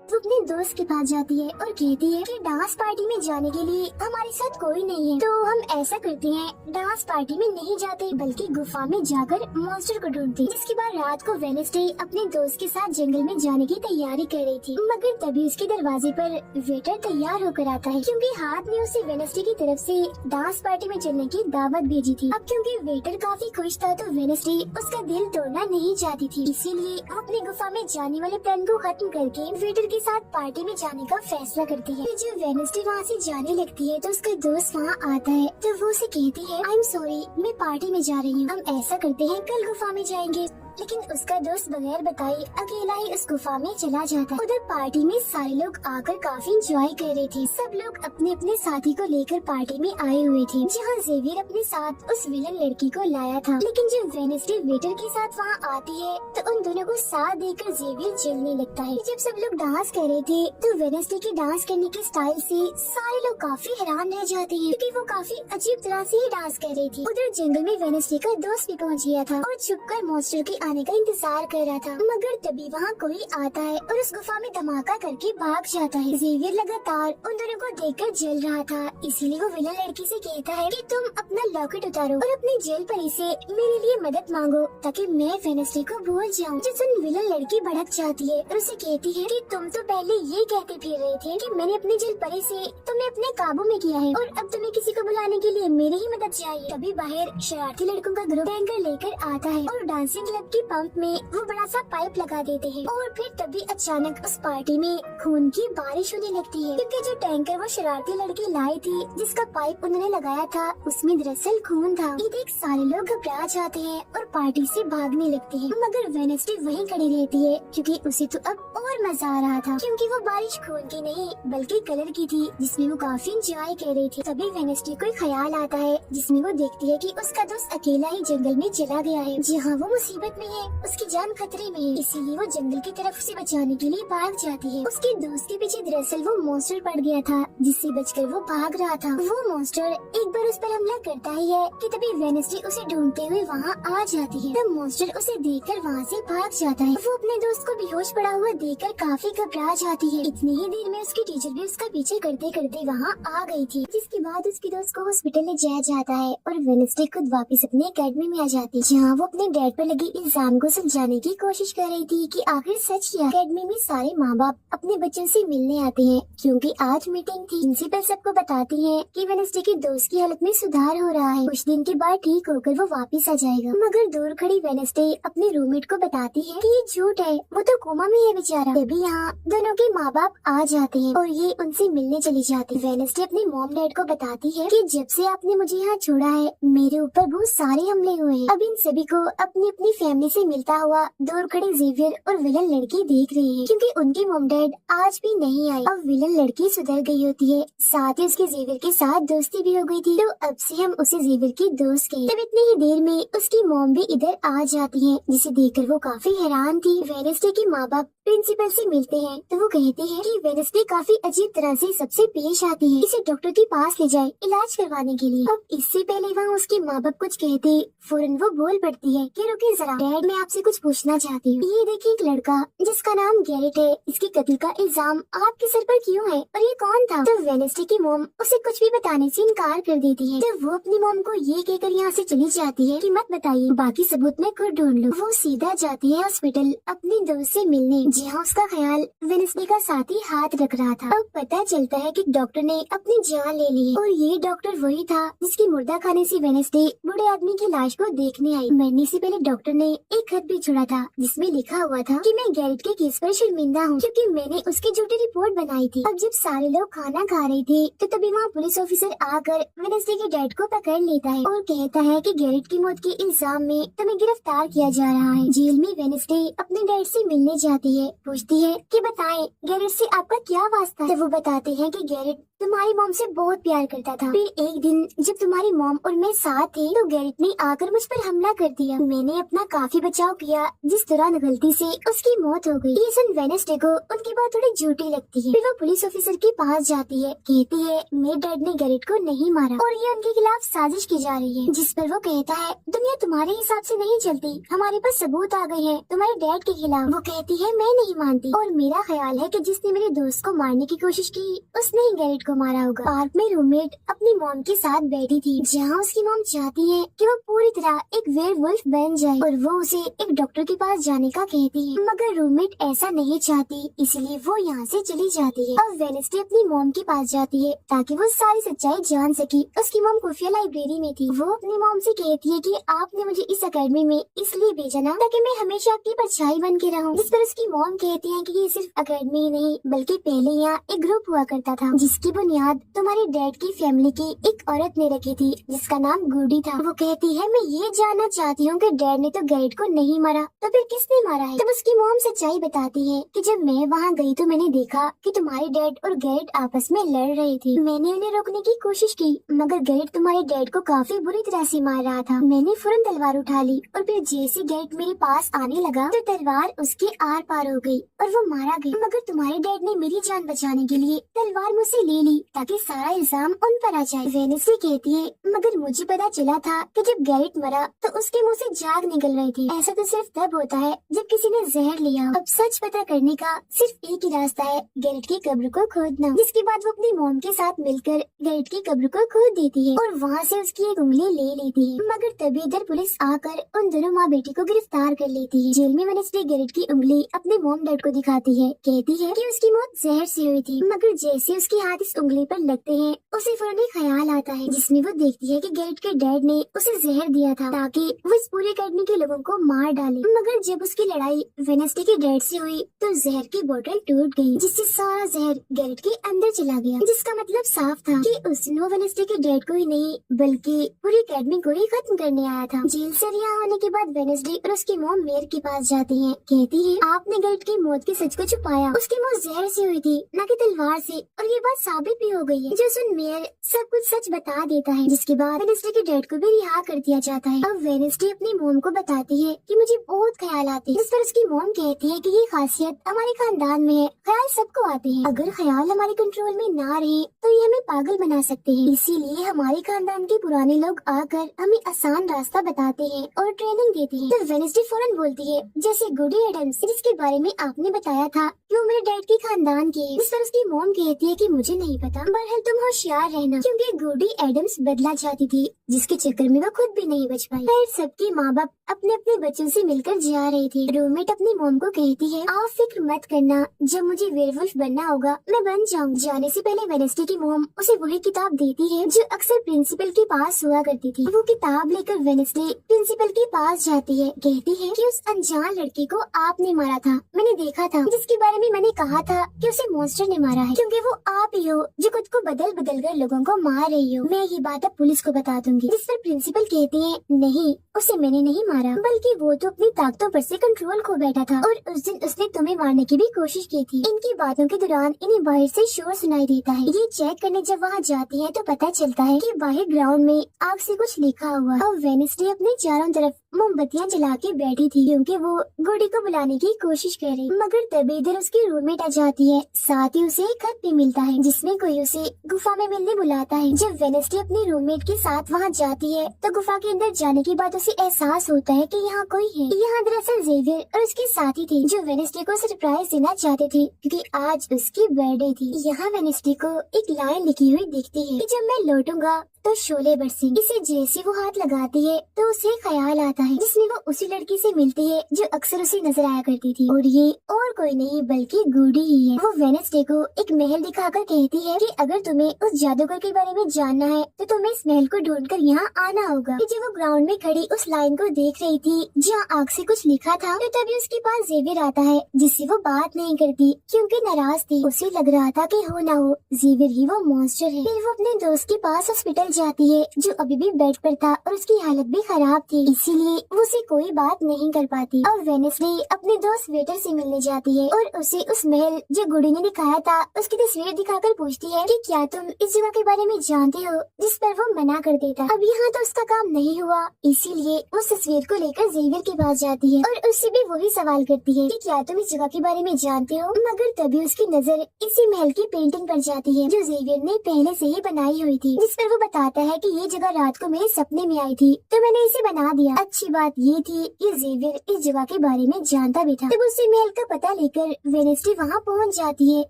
वो अपने दोस्त के पास जाती है और कहती है कि डांस पार्टी में जाने के लिए हमारे साथ कोई नहीं है, तो हम ऐसा करते हैं डांस पार्टी में नहीं जाते बल्कि गुफा में जाकर मॉन्स्टर को ढूंढते। जिसके बाद रात को वेडनेसडे अपने दोस्त के साथ जंगल में जाने की तैयारी कर रही थी, मगर तभी उसके दरवाजे पर वेटर तैयार होकर आता है क्योंकि हाथ ने उसे वेडनेसडे की तरफ से डांस पार्टी में चलने की दावत भेजी थी। अब क्योंकि वेटर काफी खुश था तो वेडनेसडे उसका दिल तोड़ना नहीं चाहती थी, इसीलिए वो अपने गुफा में जाने वाले प्लान को खत्म करके वेटर के साथ पार्टी में जाने का फैसला करती है। जब वेडनेसडे वहाँ से जाने लगती है तो उसका दोस्त वहाँ आता है तो वो उसे कहती है आई एम सॉरी मैं पार्टी में जा रही हूँ, हम ऐसा करते हैं कल गुफा में जाएंगे। लेकिन उसका दोस्त बगैर बताए अकेला ही उस गुफा में चला जाता है। उधर पार्टी में सारे लोग आकर काफी एंजॉय कर रहे थे। सब लोग अपने अपने साथी को लेकर पार्टी में आए हुए थे, जहाँ जेवियर अपने साथ उस विलन लड़की को लाया था। लेकिन जब वेडनेसडे वेटर के साथ वहाँ आती है तो उन दोनों को साथ देकर जेवियर जलने लगता है। जब सब लोग डांस कर रहे थे तो वेडनेसडे के डांस करने के स्टाइल से सारे लोग काफी हैरान रह जाते हैं क्योंकि वो काफी अजीब तरह से ही डांस कर रही थी। उधर जंगल में वेडनेसडे का दोस्त भी पहुँच गया था और छुपकर मॉन्स्टर के आने का इंतजार कर रहा था, मगर तभी वहाँ कोई आता है और उस गुफा में धमाका करके भाग जाता है। जेवियर लगातार उन दोनों को देखकर जल रहा था, इसीलिए वो विलन लड़की से कहता है कि तुम अपना लॉकेट उतारो और अपनी जेल परी से मेरे लिए मदद मांगो ताकि मैं वेडनेसडे को भूल जाऊँ। जिस दिन विलन लड़की भड़क जाती है और उसे कहती है कि तुम तो पहले ये कहते फिर रहे थे कि मैंने अपनी जेल परी से तुम्हें अपने काबू में किया है और अब तुम्हें किसी को बुलाने के लिए मेरी ही मदद चाहिए। तभी बाहर शरारती लड़कों का ग्रुप टैंकर लेकर आता है और डांसिंग क्लब की पंप में वो बड़ा सा पाइप लगा देते हैं और फिर तभी अचानक उस पार्टी में खून की बारिश होने लगती है क्योंकि जो टैंकर वो शरारती लड़की लाई थी जिसका पाइप उन्होंने लगाया था उसमें दरअसल खून था। ये देख सारे लोग घबरा जाते हैं और पार्टी से भागने लगते हैं, मगर वेडनेसडे वहीं खड़ी रहती है क्योंकि उसे तो अब और मजा आ रहा था क्योंकि वो बारिश खून की नहीं बल्कि कलर की थी जिसमें वो काफी एंजॉय कर रही थी। तभी वेडनेसडे को ख्याल आता है जिसमें वो देखती है कि उसका दोस्त अकेला ही जंगल में चला गया है जहाँ वो मुसीबत में है, उसकी जान खतरे में है, इसीलिए वो जंगल की तरफ उसे बचाने के लिए भाग जाती है। उसके दोस्त के पीछे दरअसल वो मॉन्स्टर पड़ गया था जिससे बचकर वो भाग रहा था। वो मॉन्स्टर एक बार उस पर हमला करता ही है कि तभी वेडनेसडे उसे ढूंढते हुए वहाँ आ जाती है। तब मॉन्स्टर उसे देखकर वहाँ से भाग जाता है। वो अपने दोस्त को बेहोश पड़ा हुआ देखकर काफी घबरा जाती है। इतनी ही देर में उसकी टीचर भी उसका पीछे करते करते वहाँ आ गई थी, जिसके बाद उसके दोस्त को हॉस्पिटल ले जाया जाता है और वेडनेसडे खुद वापस अपने अकेडमी में आ जाती है जहाँ वो अपने डैड पर लगे सैम को सुलझाने की कोशिश कर रही थी कि आखिर सच क्या। अकेडमी में सारे माँ बाप अपने बच्चों से मिलने आते हैं क्योंकि आज मीटिंग थी। प्रिंसिपल सबको बताती है कि वेडनेसडे की दोस्त की हालत में सुधार हो रहा है, कुछ दिन के बाद ठीक होकर वो वापस आ जाएगा। मगर दूर खड़ी वेडनेसडे अपने रूममेट को बताती है कि ये झूठ है, वो तो कोमा में है बेचारा। तभी यहाँ दोनों के माँ बाप आ जाते हैं और ये उनसे मिलने चली जाती है। वेडनेसडे अपने मॉम डैड को बताती है कि जब से आपने मुझे यहाँ छोड़ा है मेरे ऊपर बहुत सारे हमले हुए हैं। अब इन सभी को अपनी अपनी फैमिली से मिलता हुआ दूर खड़ी जेवियर और विलन लड़की देख रही है क्योंकि उनके मॉम डैड आज भी नहीं आए। अब विलन लड़की सुधर गई होती है, साथ ही उसके जेवियर के साथ दोस्ती भी हो गई थी, तो अब से हम उसे जेवियर की दोस्त कहें। तब इतनी ही देर में उसकी मॉम भी इधर आ जाती है, जिसे देखकर वो काफी हैरान थी। वेडनेसडे के माँ बाप प्रिंसिपल से मिलते हैं तो वो कहते हैं कि वेडनेसडे काफी अजीब तरह से सबसे पेश आती है, इसे डॉक्टर के पास ले जाए इलाज करवाने के लिए। अब इससे पहले वहाँ उसके माँ बाप कुछ कहते फौरन वो बोल पड़ती है कि रुकिए जरा डैड, मैं आपसे कुछ पूछना चाहती हूँ। ये देखिए एक लड़का जिसका नाम गैरेट है, इसके कत्ल का इल्जाम आपके सर पर क्यों है और ये कौन था? तो वेडनेसडे की मॉम उसे कुछ भी बताने से इनकार कर देती है। जब वो अपनी मॉम को ये कहकर यहाँ से चली जाती है कि मत बताइए, बाकी सबूत मैं खुद ढूंढ लूँ। वो सीधा जाती है हॉस्पिटल अपनी दोस्त से मिलने, जहाँ उसका ख्याल वेडनेसडे का साथी हाथ रख रहा था। अब पता चलता है कि डॉक्टर ने अपनी जान ले ली है और ये डॉक्टर वही था जिसकी मुर्दा खाने से वेडनेसडे बूढ़े आदमी की लाश को देखने आई। मरने से पहले डॉक्टर ने एक खत भी छोड़ा था जिसमें लिखा हुआ था कि मैं गैरेट के केस पर शर्मिंदा हूँ क्योंकि मैंने उसकी झूठी रिपोर्ट बनाई थी। अब जब सारे लोग खाना खा रहे थे तो तभी वहाँ पुलिस ऑफिसर आकर वेडनेसडे के डैड को पकड़ लेता है और कहता है कि गैरेट की मौत के इल्जाम में तुम्हें गिरफ्तार किया जा रहा है। जेल में वेडनेसडे अपने डैड से मिलने जाती है, पूछती है कि बताएं गैरेट से आपका क्या वास्ता है। तो वो बताते हैं कि गैरेट तुम्हारी मॉम से बहुत प्यार करता था। फिर एक दिन जब तुम्हारी मॉम और मैं साथ थे तो गैरेट ने आकर मुझ पर हमला कर दिया। मैंने अपना काफी बचाव किया, जिस दौरान गलती से उसकी मौत हो गई। ये सुन वेडनेसडे को उनकी बात थोड़ी झूठी लगती है। फिर वो पुलिस ऑफिसर के पास जाती है, कहती है मेरे डैड ने गैरेट को नहीं मारा और ये उनके खिलाफ साजिश की जा रही है। जिस पर वो कहता है दुनिया तुम्हारे हिसाब से नहीं चलती, हमारे पास सबूत आ गए हैं तुम्हारे डैड के खिलाफ। वो कहती है मैं नहीं मानती और मेरा ख्याल है कि जिसने मेरे दोस्त को मारने की कोशिश की उसने ही गैरेट को मारा होगा। पार्क में रूममेट अपनी मॉम के साथ बैठी थी, जहाँ उसकी मॉम चाहती है कि वो पूरी तरह एक वेयरवुल्फ बन जाए और वो उसे एक डॉक्टर के पास जाने का कहती है, मगर रूममेट ऐसा नहीं चाहती, इसलिए वो यहाँ से चली जाती है। अब वेडनेसडे अपनी मॉम के पास जाती है ताकि वो सारी सच्चाई जान सके। उसकी मॉम खुफिया लाइब्रेरी में थी। वो अपनी मॉम से कहती है कि आपने मुझे इस अकेडमी में इसलिए भेजा ना ताकि मैं हमेशा आपकी परछाई बन के रहूं। जिस पर उसकी मॉम कहती है कि ये सिर्फ अकेडमी ही नहीं बल्कि पहले यहाँ एक ग्रुप हुआ करता था जिसकी बुनियाद तुम्हारे डैड की फैमिली की एक औरत ने रखी थी जिसका नाम गुडी था। वो कहती है मैं ये जानना चाहती हूँ कि डैड ने तो गैरेट को नहीं मारा तो फिर किसने मारा है। तब उसकी मॉम सच्चाई बताती है कि जब मैं वहाँ गई तो मैंने देखा कि तुम्हारे डैड और गैरेट आपस में लड़ रहे थे। मैंने उन्हें रोकने की कोशिश की मगर गैरेट तुम्हारे डैड को काफी बुरी तरह से मार रहा था। मैंने फौरन तलवार उठा ली और फिर जैसे गैरेट मेरे पास आने लगा तो तलवार उसके आर पार हो गई और वो मारा गया। मगर तुम्हारे डैड ने मेरी जान बचाने के लिए तलवार मुझसे ले ली ताकि सारा इल्जाम उन पर आ जाए। वेडनेसडे कहती है मगर मुझे पता चला था कि जब गैरेट मरा तो उसके मुंह से झाग निकल रही थी। ऐसा तो सिर्फ तब होता है जब किसी ने जहर लिया। अब सच पता करने का सिर्फ एक ही रास्ता है, गैरेट की कब्र को खोदना। जिसके बाद वो अपनी मॉम के साथ मिलकर गैरेट की कब्र को खोद देती है और वहाँ से उसकी एक उंगली ले लेती है। मगर तभी इधर पुलिस आकर उन दोनों माँ बेटी को गिरफ्तार कर लेती है। जेल में वेडनेसडे गैरेट की उंगली अपने मॉम डैड को दिखाती है, कहती है कि उसकी मौत जहर से हुई थी। मगर जैसे उसके हाथ इस उंगली पर लगते हैं उसे फौरन एक ख्याल आता है जिसमें वो देखती है कि गैरेट के डैड ने उसे जहर दिया था ताकि वो इस पूरे अकेडमी के लोगों को मार डाले। मगर जब उसकी लड़ाई वेडनेसडे के डैड से हुई तो जहर की बोतल टूट गई जिससे सारा जहर गैरेट के अंदर चला गया, जिसका मतलब साफ था कि उसने वेडनेसडे के डैड को ही नहीं बल्कि पूरी अकेडमी को ही खत्म करने आया था। जेल से रिहा होने के बाद वेडनेसडे और उसकी मॉम मेयर के पास जाती है, कहती है आपने गैरेट की मौत के सच को छुपाया, उसकी मौत जहर से हुई थी न कि तलवार से और ये बात साबित भी हो गई है। जो सुन मेयर सब कुछ सच बता देता है जिसके बाद वेडनेसडे के डैड को भी रिहा कर दिया जाता है। अब वेडनेसडे अपनी मॉम को बताती है कि मुझे बहुत ख्याल आते हैं, जिस पर उसकी मॉम कहती है कि ये खासियत हमारे खानदान में है, ख्याल सबको आते हैं, अगर ख्याल हमारे कंट्रोल में ना रहे तो ये हमें पागल बना सकते हैं, इसीलिए हमारे खानदान के पुराने लोग आकर हमें आसान रास्ता बताते हैं और ट्रेनिंग देते हैं। तो वेडनेसडे फौरन बोलती है जैसे गुडी एडम्स जिसके बारे में आपने बताया था कि वो मेरे डैड के खानदान के, जिस पर उसकी मॉम कहती है कि मुझे नहीं नहीं पता। बहरहाल तुम होशियार रहना, क्योंकि गुडी एडम्स बदला चाहती थी, जिसके चक्कर में वो खुद भी नहीं बच पाई। फिर सबके माँ बाप अपने अपने बच्चों से मिलकर जा रहे थे। रूममेट अपनी मॉम को कहती है, आप फिक्र मत करना, जब मुझे वेयरवुल्फ बनना होगा मैं बन जाऊंगी। जाने से पहले वेडनेसडे की मॉम उसे वही किताब देती है जो अक्सर प्रिंसिपल के पास हुआ करती थी। वो किताब लेकर वेडनेसडे प्रिंसिपल के पास जाती है, कहती है कि उस अनजान लड़के को आपने मारा था, मैंने देखा था, जिसके बारे में मैंने कहा था कि उसे मॉन्स्टर ने मारा है, क्योंकि वो आप ही हो जो खुद को बदल बदल कर लोगों को मार रही हो। मैं ये बात अब पुलिस को बता दूंगी। जिस पर प्रिंसिपल कहती है, नहीं, उसे मैंने नहीं मारा, बल्कि वो तो अपनी ताकतों पर से कंट्रोल खो बैठा था और उस दिन उसने तुम्हें मारने की भी कोशिश की थी। इनकी बातों के दौरान इन्हें बाहर से शोर सुनाई देता है। ये चेक करने जब वहाँ जाती है तो पता चलता है कि बाहर ग्राउंड में आग से कुछ लिखा हुआ है और वेडनेसडे अपने चारों तरफ मोमबत्तियां जला के बैठी थी, क्योंकि वो गुडी को बुलाने की कोशिश कर रही। मगर तभी इधर उसकी रूममेट आ जाती है, साथ ही उसे एक खत भी मिलता है जिसमें कोई उसे गुफा में मिलने बुलाता है। जब वेडनेसडे अपनी रूममेट के साथ वहाँ जाती है तो गुफा के अंदर जाने के बाद उसे एहसास होता है कि यहाँ कोई है। यहाँ दरअसल जेवियर और उसके साथी थे जो वेडनेसडे को सरप्राइज देना चाहते थे, क्योंकि आज उसकी बर्थडे थी। यहाँ वेडनेसडे को एक लाइन लिखी हुई दिखती है कि जब मैं लौटूंगा तो शोले बरसेंगे। इसे जैसे वो हाथ लगाती है तो उसे ख्याल आता है जिसमें वो उसी लड़की से मिलती है जो अक्सर उसे नजर आया करती थी, और ये और कोई नहीं बल्कि गुडी ही है। वो वेडनेसडे को एक महल दिखाकर कहती है कि अगर तुम्हें उस जादूगर के बारे में जानना है तो तुम्हें इस महल को ढूंढकर यहाँ आना होगा। जब वो ग्राउंड में खड़ी उस लाइन को देख रही थी जहाँ आग से कुछ लिखा था, तो तभी उसके पास जेवियर आता है जिससे वो बात नहीं करती क्योंकि नाराज थी। उसे लग रहा था कि हो ना हो जेवियर ही वो मॉन्स्टर है। फिर वो अपने दोस्त के पास हॉस्पिटल जाती है जो अभी भी बेड पर था और उसकी हालत भी खराब थी, इसीलिए वो उसे कोई बात नहीं कर पाती। और वेडनेसडे अपने दोस्त वेटर से मिलने जाती है और उसे उस महल जो गुडी ने दिखाया था उसकी तस्वीर दिखाकर पूछती है कि क्या तुम इस जगह के बारे में जानते हो, जिस पर वो मना कर देता। अब यहाँ तो उसका काम नहीं हुआ, इसीलिए उस तस्वीर को लेकर जेवियर के पास जाती है और उससे भी वही सवाल करती है कि क्या तुम इस जगह के बारे में जानते हो। मगर तभी उसकी नजर इसी महल की पेंटिंग पर जाती है जो जेवियर ने पहले से ही बनाई हुई थी, जिस पर वो बताता है कि ये जगह रात को मेरे सपने में आई थी तो मैंने इसे बना दिया। अच्छी बात ये थी कि जेवियर इस जगह के बारे में जानता भी था। तब उससे महल का पता लेकर वेडनेसडे वहाँ पहुँच जाती है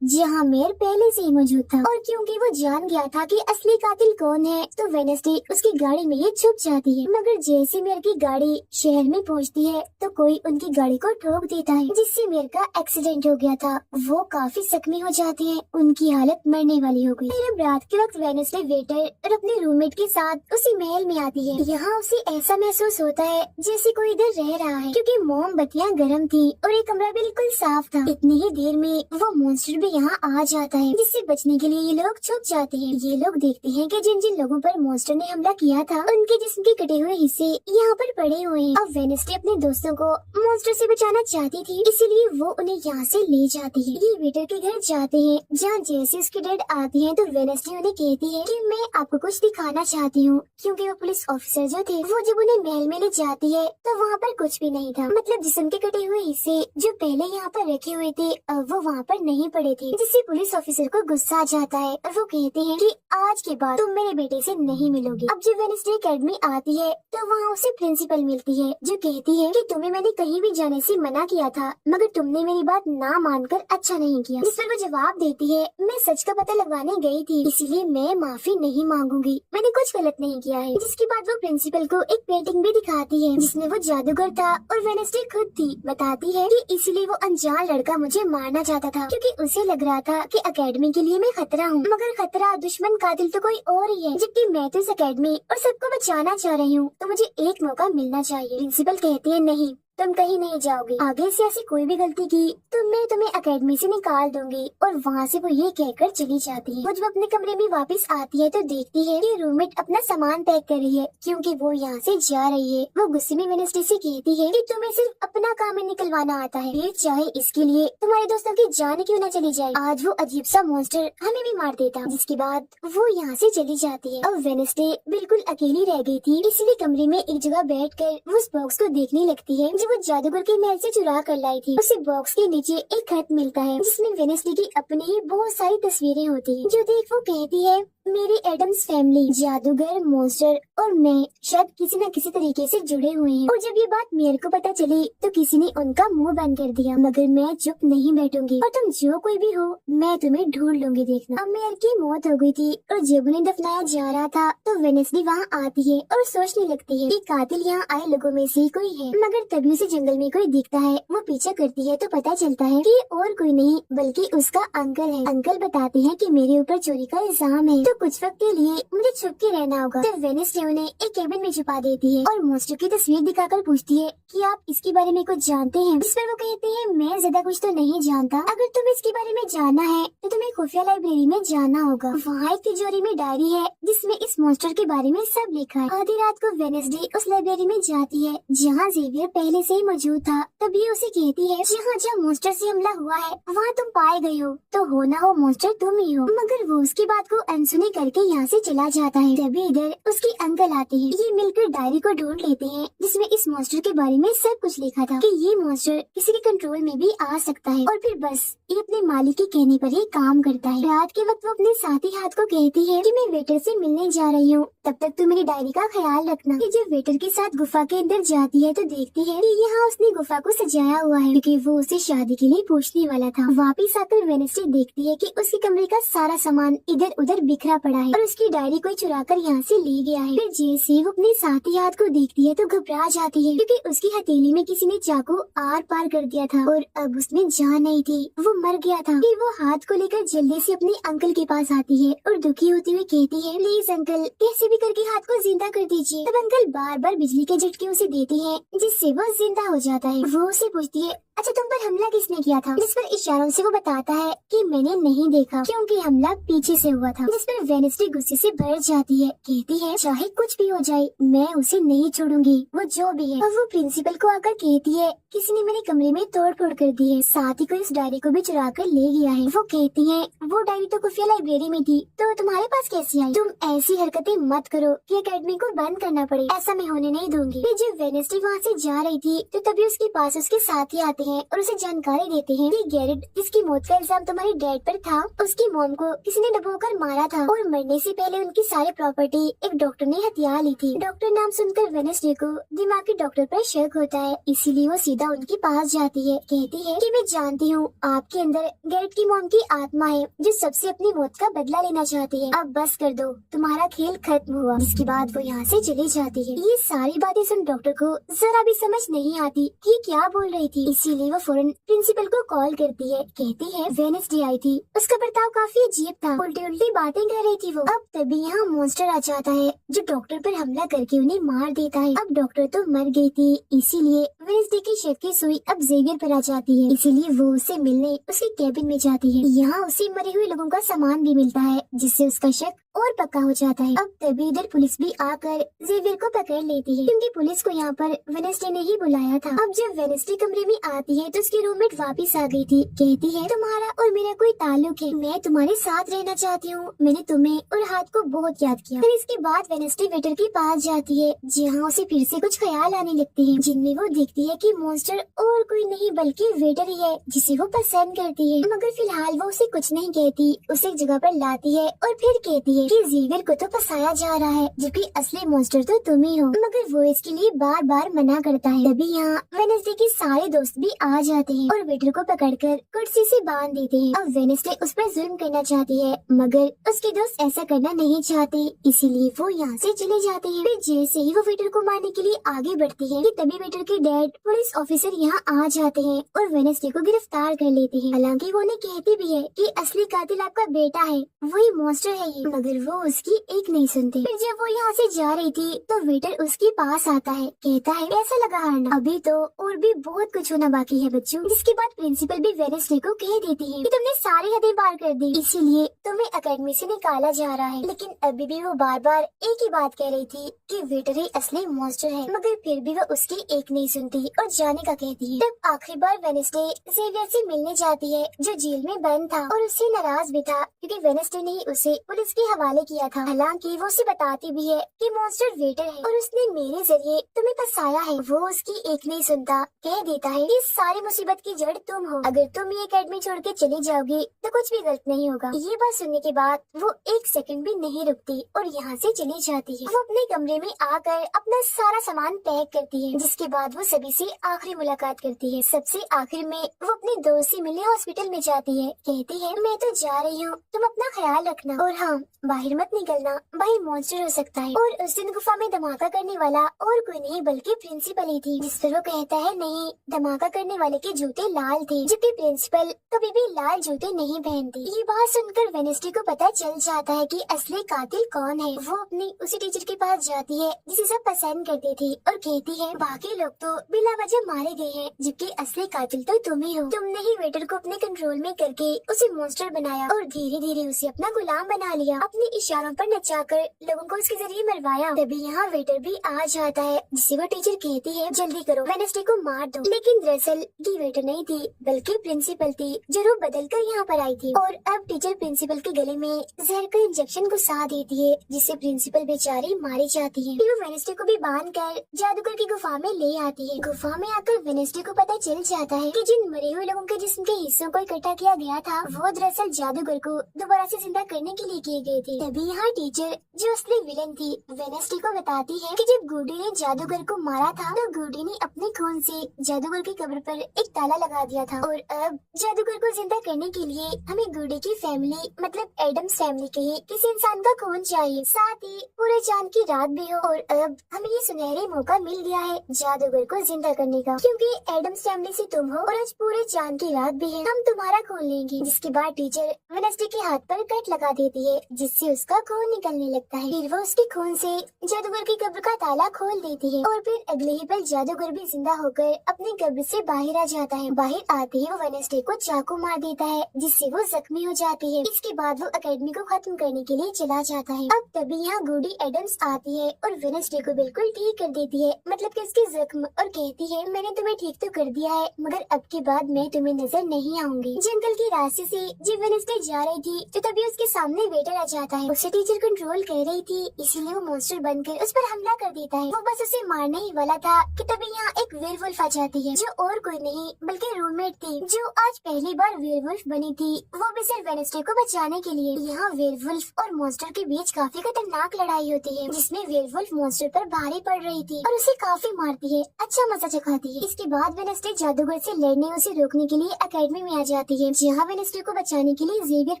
जहाँ मेयर पहले से ही मौजूद था, और क्योंकि वो जान गया था कि असली कातिल कौन है तो वेडनेसडे उसकी गाड़ी में ही छुप जाती है। मगर जैसे मेयर की गाड़ी शहर में पहुँचती है तो कोई उनकी गाड़ी को ठोक देता है, जिससे मेयर का एक्सीडेंट हो गया था। वो काफी जख्मी हो जाते हैं, उनकी हालत मरने वाली हो गई। फिर अब रात के वक्त वेडनेसडे वेटर और अपने रूममेट के साथ उसी महल में आती है। यहाँ उसे ऐसा महसूस होता है जैसे कोई इधर रह रहा है, क्योंकि मोमबत्तियाँ गर्म थी और ये कमरा बिल्कुल साफ था। इतनी ही देर में वो मॉन्स्टर भी यहाँ आ जाता है, जिससे बचने के लिए ये लोग छुप जाते हैं। ये लोग देखते हैं कि जिन जिन लोगों पर मॉन्स्टर ने हमला किया था उनके जिस्म के कटे हुए हिस्से यहाँ पर पड़े हुए हैं। अब वेडनेसडे अपने दोस्तों को मॉन्स्टर से बचाना चाहती थी, इसीलिए वो उन्हें यहाँ से ले जाती है। ये वेटर के घर जाते हैं जहाँ जैसे उसकी डेड आती है तो वेडनेसडे उन्हें कहती है कि मैं आपको कुछ दिखाना चाहती हूँ, क्योंकि वो पुलिस ऑफिसर जो थे वो जब उन्हें महल में ले जाती है तो वहाँ पर कुछ भी नहीं था। मतलब जिस्म के कटे हुए हिस्से जो पहले यहाँ पर रखे हुए थे वो वहाँ पर नहीं पड़े थे, जिससे पुलिस ऑफिसर को गुस्सा आ जाता है और वो कहते हैं कि आज के बाद तुम मेरे बेटे से नहीं मिलोगे। अब जब वेडनेसडे एकेडमी आती है तो वहाँ उसे प्रिंसिपल मिलती है जो कहती है कि तुम्हें मैंने कहीं भी जाने से मना किया था, मगर तुमने मेरी बात ना मानकर अच्छा नहीं किया। जिस पर वो जवाब देती है, मैं सच का पता लगवाने गई थी, इसीलिए मैं माफी नहीं मांगूंगी, मैंने कुछ गलत नहीं किया है। जिसके बाद वो प्रिंसिपल को एक पेंटिंग भी दिखाती है जिसमें वो जादूगर था और वेडनेसडे खुद थी। बताती है कि इसलिए वो अनजान लड़का मुझे मारना चाहता था, क्योंकि उसे लग रहा था कि एकेडमी के लिए मैं खतरा हूँ, मगर खतरा दुश्मन कातिल तो कोई और ही है, जबकि मैं तो इस एकेडमी और सबको बचाना चाह रही हूँ, तो मुझे एक मौका मिलना चाहिए। प्रिंसिपल कहती है, नहीं, तुम कहीं नहीं जाओगी, आगे से ऐसी कोई भी गलती की तो मैं तुम्हें एकेडमी से निकाल दूंगी। और वहाँ से वो ये कहकर चली जाती है। वो जब अपने कमरे में वापस आती है तो देखती है कि रूममेट अपना सामान पैक कर रही है, क्योंकि वो यहाँ से जा रही है। वो गुस्से में वेडनेसडे से कहती है कि तुम्हें सिर्फ अपना काम ही निकलवाना आता है, फिर चाहे इसके लिए तुम्हारे दोस्तों की जान क्यों न चली जाए, आज वो अजीब सा मॉन्स्टर हमें भी मार देता। जिसके बाद वो यहाँ से चली जाती है। अब वेडनेसडे बिल्कुल अकेली रह गई थी, इसलिए कमरे में एक जगह बैठकर वो उस बॉक्स को देखने लगती है जो वो जादूगर के महल से चुरा कर लाई थी। उसे बॉक्स के नीचे एक खत मिलता है जिसमें वेडनेसडे की अपनी ही बहुत सारी तस्वीरें होती हैं, जो देख वो कहती है मेरी एडम्स फैमिली, जादूगर, मॉन्स्टर और मैं शायद किसी न किसी तरीके से जुड़े हुए हैं। और जब ये बात मेरे को पता चली तो किसी ने उनका मुंह बंद कर दिया, मगर मैं चुप नहीं बैठूंगी और तुम जो कोई भी हो मैं तुम्हें ढूंढ लूंगी। देखना, अब मेयर की मौत हो गई थी और जब उन्हें दफनाया जा रहा था तो वेनेसडे वहाँ आती है और सोचने लगती है कि कातिल यहाँ आए लोगों में से कोई है, मगर तभी उसे जंगल में कोई दिखता है। वो पीछा करती है तो पता चलता है कि और कोई नहीं बल्कि उसका अंकल है। अंकल बताते हैं कि मेरे ऊपर चोरी का इल्जाम है तो कुछ वक्त के लिए मुझे छुप के रहना होगा। तो वेनेसडे उन्हें एक केबिन में छुपा देती है और मॉन्स्टर की तस्वीर दिखाकर पूछती है कि आप इसके बारे में कुछ जानते हैं। इस पर वो कहते हैं मैं ज्यादा कुछ तो नहीं जानता, अगर तुम्हें इसके बारे में जानना है तो तुम्हें खुफिया लाइब्रेरी में जाना होगा। वहाँ एक तिजोरी में डायरी है जिसमें इस मॉन्स्टर के बारे में सब लिखा है। आधी रात को वेनेसडे उस लाइब्रेरी में जाती है जहाँ जेवियर पहले से ही मौजूद था। तभी उसे कहती है जहाँ जहाँ मॉन्स्टर से हमला हुआ है वहाँ तुम पाए गए हो, तो हो ना हो मॉन्स्टर तुम ही हो। मगर वो उसकी बात को अनसुनी करके यहाँ से चला जाता है। तभी इधर उसके अंकल आते हैं। ये मिलकर डायरी को ढूंढ लेते हैं जिसमें इस मॉन्स्टर के बारे में सब कुछ लिखा था कि ये मॉन्स्टर किसी के कंट्रोल में भी आ सकता है और फिर बस ये अपने मालिक के कहने पर ही काम करता है। रात के वक्त वो अपने साथी हाथ को कहती है कि मैं वेटर से मिलने जा रही हूँ, तब तक तू मेरी डायरी का ख्याल रखना। ये जब वेटर के साथ गुफा के अंदर जाती है तो देखती है कि यहाँ उसने गुफा को सजाया हुआ है क्योंकि वो उसे शादी के लिए पूछने वाला था। वापिस आकर वेनेसडे देखती है कि उसके कमरे का सारा सामान इधर उधर बिखरा पड़ा है और उसकी डायरी कोई चुरा कर यहाँ से ले गया है। फिर जैसे वो अपने साथी हाथ को देखती है तो घबरा जाती है क्योंकि उसकी हथेली में किसी ने चाकू आर पार कर दिया था और अब उसमें जान नहीं थी, वो मर गया था। फिर वो हाथ को लेकर जल्दी से अपने अंकल के पास आती है और दुखी होते हुए कहती है प्लीज अंकल कैसे भी करके हाथ को जिंदा कर दीजिए। तब अंकल बार बार बिजली के झटके उसे देते हैं जिससे वो जिंदा हो जाता है। वो उसे पूछती है अच्छा तुम पर हमला किसने किया था, जिस पर इशारों से वो बताता है कि मैंने नहीं देखा क्योंकि हमला पीछे से हुआ था। जिस पर वेनेसडे गुस्से से भर जाती है, कहती है चाहे कुछ भी हो जाए मैं उसे नहीं छोड़ूंगी, वो जो भी है। और वो प्रिंसिपल को आकर कहती है किसी ने मेरे कमरे में तोड़ फोड़ कर दी है, साथ ही कोई इस डायरी को भी चुरा कर ले गया है। वो कहती है वो डायरी तो खुफिया लाइब्रेरी में थी तो तुम्हारे पास कैसी आई, तुम ऐसी हरकतें मत करो कि अकेडमी को बंद करना पड़े, ऐसा मैं होने नहीं दूंगी। फिर जब वेनेसडे वहाँ से जा रही थी तो तभी उसके पास उसके साथी आते हैं और उसे जानकारी देते हैं कि गैरेट जिसकी मौत का इल्जाम तुम्हारे डैड पर था उसकी मॉम को किसी ने डुबोकर मारा था और मरने से पहले उनकी सारी प्रॉपर्टी एक डॉक्टर ने हथिया ली थी। डॉक्टर नाम सुनकर वेनेसडे को दिमागी डॉक्टर पर शक होता है, इसीलिए वो सीधा उनके पास जाती है। कहती है कि मैं जानती हूँ आपके अंदर गैरेट की मॉम की आत्मा है जो सबसे अपनी मौत का बदला लेना चाहती है, अब बस कर दो तुम्हारा खेल खत्म हुआ। इसके बाद वो यहाँ से चली जाती है। ये सारी बातें सुन डॉक्टर को जरा भी समझ नहीं आती कि क्या बोल रही थी, इसीलिए वो फौरन प्रिंसिपल को कॉल करती है। कहती है वेनेसडे आई थी, उसका बर्ताव काफी अजीब था, उल्टी उल्टी बातें कर रही थी वो। अब तभी यहाँ मॉन्स्टर आ जाता है जो डॉक्टर पर हमला करके उन्हें मार देता है। अब डॉक्टर तो मर गई थी, इसीलिए वेनेसडे की शक की सुई अब जेवियर पर आ जाती है, इसीलिए वो उससे मिलने उसके कैबिन में जाती है। यहाँ उसे मरे हुए लोगों का सामान भी मिलता है जिससे उसका शक और पक्का हो जाता है। अब तभी इधर पुलिस भी आकर जेवियर को पकड़ लेती है क्योंकि पुलिस को यहाँ पर वेनेसडे ने ही बुलाया था। अब जब वेनेसडे कमरे में आती है तो उसकी रूममेट वापस आ गई थी। कहती है तुम्हारा और मेरा कोई ताल्लुक है, मैं तुम्हारे साथ रहना चाहती हूँ, मैंने तुम्हें और हाथ को बहुत याद किया। फिर इसके बाद वेनेसडे वेटर के पास जाती है जहाँ उसे फिर से कुछ ख्याल आने लगते हैं जिनमें वो देखती है कि मॉन्स्टर और कोई नहीं बल्कि वेटर ही है जिसे वो पसंद करती है। मगर फिलहाल वो उसे कुछ नहीं कहती, उसे एक जगह पर लाती है और फिर कहती है कि जेवियर को तो फंसाया जा रहा है जबकि असली मॉन्स्टर तो तुम ही हो, मगर वो इसके लिए बार बार मना करता है। तभी यहाँ वेनेसडे के सारे दोस्त भी आ जाते हैं और वेटर को पकड़कर कुर्सी से बांध देते हैं। अब वेनेसडे उस पर जुल्म करना चाहती है मगर उसके दोस्त ऐसा करना नहीं चाहते, इसीलिए वो यहाँ से चले जाते हैं। फिर जैसे ही वो वेटर को मारने के लिए आगे बढ़ती है कि तभी वेटर के डैड पुलिस ऑफिसर यहाँ आ जाते हैं और वेनेसडे को गिरफ्तार कर लेते हैं। हालांकि वो उन्हें कहती भी है कि असली कातिल आपका बेटा है, वही मॉन्स्टर है ये, मगर वो उसकी एक नहीं सुनती। फिर जब वो यहाँ से जा रही थी तो वेटर उसके पास आता है, कहता है कैसा लगा हारना, अभी तो और भी बहुत कुछ होना बाकी है बच्चों। जिसके बाद प्रिंसिपल भी वेनेसडे को कह देती है कि तुमने सारी हदें पार कर दी, इसीलिए तुम्हें अकेडमी से निकाला जा रहा है। लेकिन अभी भी वो बार बार एक ही बात कह रही थी कि वेटर ही असली मॉन्स्टर है, मगर फिर भी वो उसकी एक नहीं सुनती और जाने का कहती है। तब आखिरी बार वेनेसडे जेवियर से मिलने जाती है जो जेल में बंद था और उससे नाराज भी था क्योंकि वेनेसडे ने ही उसे पुलिस के हवाले किया था। हालांकि वो उसे बताती भी है कि मॉन्स्टर वेटर है और उसने मेरे जरिए तुम्हें फंसाया है। वो उसकी एक नहीं सुनता, कह देता है कि सारी मुसीबत की जड़ तुम हो। अगर तुम ये एकेडमी छोड़ के चली जाओगी तो कुछ भी गलत नहीं होगा। ये बात सुनने के बाद वो एक सेकंड भी नहीं रुकती और यहाँ से चली जाती है। वो अपने कमरे में आकर अपना सारा सामान पैक करती है, जिसके बाद वो सभी से आखिरी मुलाकात करती है। सबसे आखिर में वो अपने दोस्त से मिलने हॉस्पिटल में जाती है। कहती है मैं तो जा रही हूँ, तुम अपना ख्याल रखना और हाँ बाहर मत निकलना, बाहर मॉन्स्टर हो सकता है। और उस दिन गुफा में धमाका करने वाला और कोई नहीं बल्कि प्रिंसिपल ही थी। जिस पर वो कहता है नहीं, धमाका करने वाले के जूते लाल थे, जबकि प्रिंसिपल कभी भी लाल जूते नहीं पहनती। ये बात सुनकर वेनेस्डे को पता चल जाता है कि असली कातिल कौन है। वो अपनी उसी टीचर के पास जाती है जिसे सब पसंद करती थी और कहती है बाकी लोग तो बिला वजह मारे गए हैं, जबकि असली कातिल तो तुम ही हो। तुमने ही वेटर को अपने कंट्रोल में करके उसे मॉन्स्टर बनाया और धीरे धीरे उसे अपना गुलाम बना लिया। अपने इशारों पर नचाकर लोगों को उसके जरिए मरवाया। तभी यहाँ वेटर भी आ जाता है, जिसे वो टीचर कहती है जल्दी करो, वेनेस्डे को मार दो। लेकिन दरअसल ये वेटर नहीं थी बल्कि प्रिंसिपल थी, जो रूप बदल कर यहाँ पर आई थी। और अब टीचर प्रिंसिपल के गले में जहर का इंजेक्शन घुसा देती है, जिससे प्रिंसिपल बेचारी मारी जाती है। फिर वो वेनेस्डे को भी बांध कर जादूगर की गुफा में ले आती है। गुफा में आकर वेनेस्डे को पता चल जाता है कि जिन मरे हुए लोगों के जिस्म के हिस्सों को इकट्ठा किया गया था वो दरअसल जादूगर को दोबारा से जिंदा करने के लिए किए गए थे। तभी यहाँ टीचर जो असली विलन थी वेनेस्डे को बताती है कि जब गुडी ने जादूगर को मारा था तो गुडी ने अपने खून से जादूगर की कब्र पर एक ताला लगा दिया था। और अब जादूगर को जिंदा करने के लिए हमें गुडी की फैमिली मतलब एडम्स फैमिली के ही किसी इंसान का खून चाहिए, साथ ही पूरे चांद की रात भी हो। और अब हमें ये सुनहरी मौका मिल गया है जादूगर को जिंदा करने का, क्योंकि एडम्स फैमिली से तुम हो और आज पूरे चांद की रात भी है, हम तुम्हारा खून लेंगे। जिसके बाद टीचर वेनेस्डे के हाथ पर कट लगा देती है, जिससे उसका खून निकलने लगता है। फिर वो उसके खून से जादूगर की कब्र का ताला खोल देती है और फिर अगले ही पल जादूगर भी जिंदा होकर अपनी कब्र से बाहर आ जाता है। बाहर आते ही वो वेनेस्डे को चाकू मार देता है, जिससे वो जख्मी हो जाती है। इसके बाद वो अकेडमी को खत्म करने के लिए चला जाता है। अब तभी यहाँ गुडी एडम्स आती है और वेनेस्डे को बिल्कुल ठीक कर देती है, मतलब कि उसके जख्म, और कहती है मैंने तुम्हें ठीक तो कर दिया है, मगर अब के बाद मैं तुम्हें नजर नहीं आऊंगी। जंगल के रास्ते से जब वेनेस्डे जा रही थी तो तभी उसके सामने वेटर आ जाता है। उसे टीचर कंट्रोल कर रही थी, इसीलिए वो मॉन्स्टर बनकर उस पर हमला कर देता है। वो बस उसे मारने ही वाला था कि तभी यहाँ एक वेयरवुल्फ आ जाती है, जो और कोई नहीं बल्कि रूममेट थी, जो आज पहली बार वेयरवुल्फ बनी थी, वो भी सिर्फ वेनेस्डे को बचाने के लिए। यहाँ वेयरवुल्फ और मॉन्स्टर के बीच काफी खतरनाक लड़ाई होती है, जिसमें वेयरवुल्फ मॉन्स्टर पर भारी पड़ रही थी और उसे काफी मारती है, अच्छा मजा चखाती है। इसके बाद वेनेस्डे जादूगर से लड़ने उसे रोकने के लिए अकेडमी में आ जाती है, जहाँ वेनेस्डे को बचाने के लिए जेवियर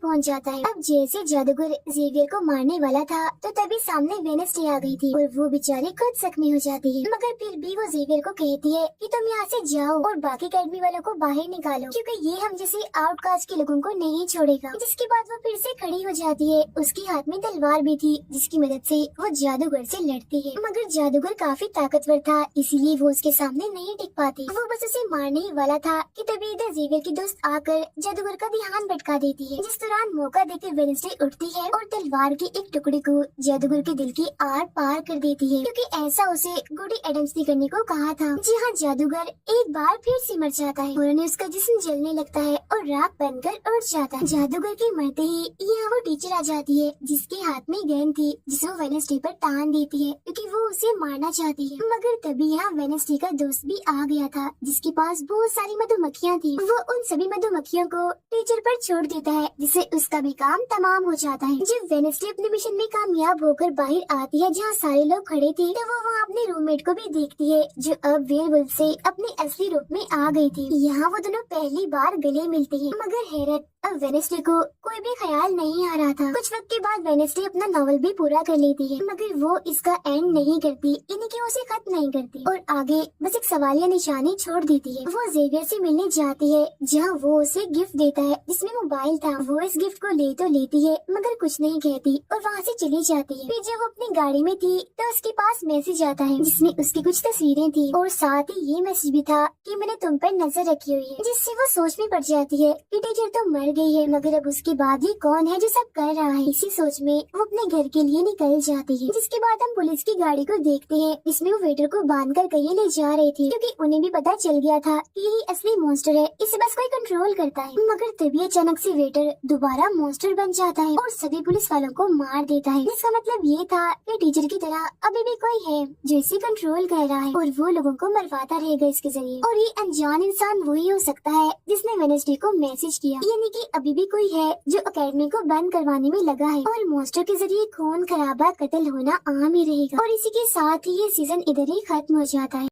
पहुँच जाता है। अब जैसे जादूगर जेवियर को मारने वाला था तो तभी सामने वेनेस्डे आ गई थी और वो बेचारी खुद जख्मी हो जाती है, मगर फिर भी वो जेवियर को कहती है कि तुम यहाँ से जाओ और बाकी अकेडमी वालों को बाहर निकालो, क्योंकि ये हम जैसे आउटकास्ट के लोगों को नहीं छोड़ेगा। जिसके बाद वो फिर से खड़ी हो जाती है, उसके हाथ में तलवार भी थी, जिसकी मदद से वो जादूगर से लड़ती है, मगर जादूगर काफी ताकतवर था, इसीलिए वो उसके सामने नहीं टिक पाती। वो बस उसे मारने ही वाला था कि तभी इधर जेवियर की दोस्त आकर जादूगर का ध्यान भटका देती है। जिस दौरान मौका देकर वेनेस्डे उठती है और तलवार के एक टुकड़े को जादूगर के दिल की आर पार कर देती है, क्योंकि ऐसा उसे गुडी एडम्स ने करने को कहा था। जी हाँ, जादूगर एक बार फिर से मर जाता है और उसका जिस्म जलने लगता है और राख बनकर उड़ जाता है। जादूगर के मरते ही यहाँ वो टीचर आ जाती है, जिसके हाथ में गेंद थी, जिसे वो वेनेस्डे पर तान देती है, क्योंकि वो उसे मारना चाहती है। मगर तभी यहाँ वेनेस्डे का दोस्त भी आ गया था, जिसके पास बहुत सारी मधुमक्खियाँ थी। वो उन सभी मधुमक्खियों को टीचर पर छोड़ देता है, जिससे उसका भी काम तमाम हो जाता है। जब वेनेस्डे अपने मिशन में कामयाब होकर बाहर आती है, जहाँ सारे लोग खड़े थे, तो वो वहाँ अपने रूममेट को भी देखती है, जो अब वेयरवुल्फ से अपने असली रूप में आ गई थी। यहाँ वो दोनों पहली बार गले मिलते हैं, मगर हैरत, अब वेनेस्डे को कोई भी ख्याल नहीं आ रहा था। कुछ वक्त के बाद वेनेस्डे अपना नॉवल भी पूरा कर लेती है, मगर वो इसका एंड नहीं करती, यानी कि उसे खत्म नहीं करती और आगे बस एक सवालिया निशानी छोड़ देती है। वो जेवियर से मिलने जाती है, जहाँ वो उसे गिफ्ट देता है, जिसमें मोबाइल था। वो इस गिफ्ट को ले तो लेती है, मगर कुछ नहीं कहती और वहाँ से चली जाती है। फिर जब वो अपनी गाड़ी में थी तो उसके पास मैसेज आता है, जिसमें उसकी कुछ तस्वीरें थी और साथ ही ये मैसेज भी था कि मैंने तुम पर नजर रखी हुई है, जिससे वो सोच में पड़ जाती है कि टीचर तो मर गई है, मगर अब उसके बाद ये कौन है जो सब कर रहा है। इसी सोच में वो अपने घर के लिए निकल जाती है। जिसके बाद हम पुलिस की गाड़ी को देखते हैं, जिसमें वो वेटर को बांधकर कहीं ले जा रही थी, क्योंकि उन्हें भी पता चल गया था कि यही असली मॉन्स्टर है, इसे बस कोई कंट्रोल करता है। मगर तभी अचानक से वेटर दोबारा मॉन्स्टर बन जाता है और सभी पुलिस वालों को मार देता है, जिसका मतलब ये था कि टीचर की तरह अभी भी कोई है जो इसे कंट्रोल कर रहा है और वो लोगों को मरवाता रहेगा इसके जरिए। और ये अनजान इंसान वही हो सकता है जिसने वेडनेसडे को मैसेज किया, यानी कि अभी भी कोई है जो अकेडमी को बंद करवाने में लगा है और मॉन्स्टर के जरिए खून खराबा कत्ल होना आम ही रहेगा। और इसी के साथ ही ये सीजन इधर ही खत्म हो जाता है।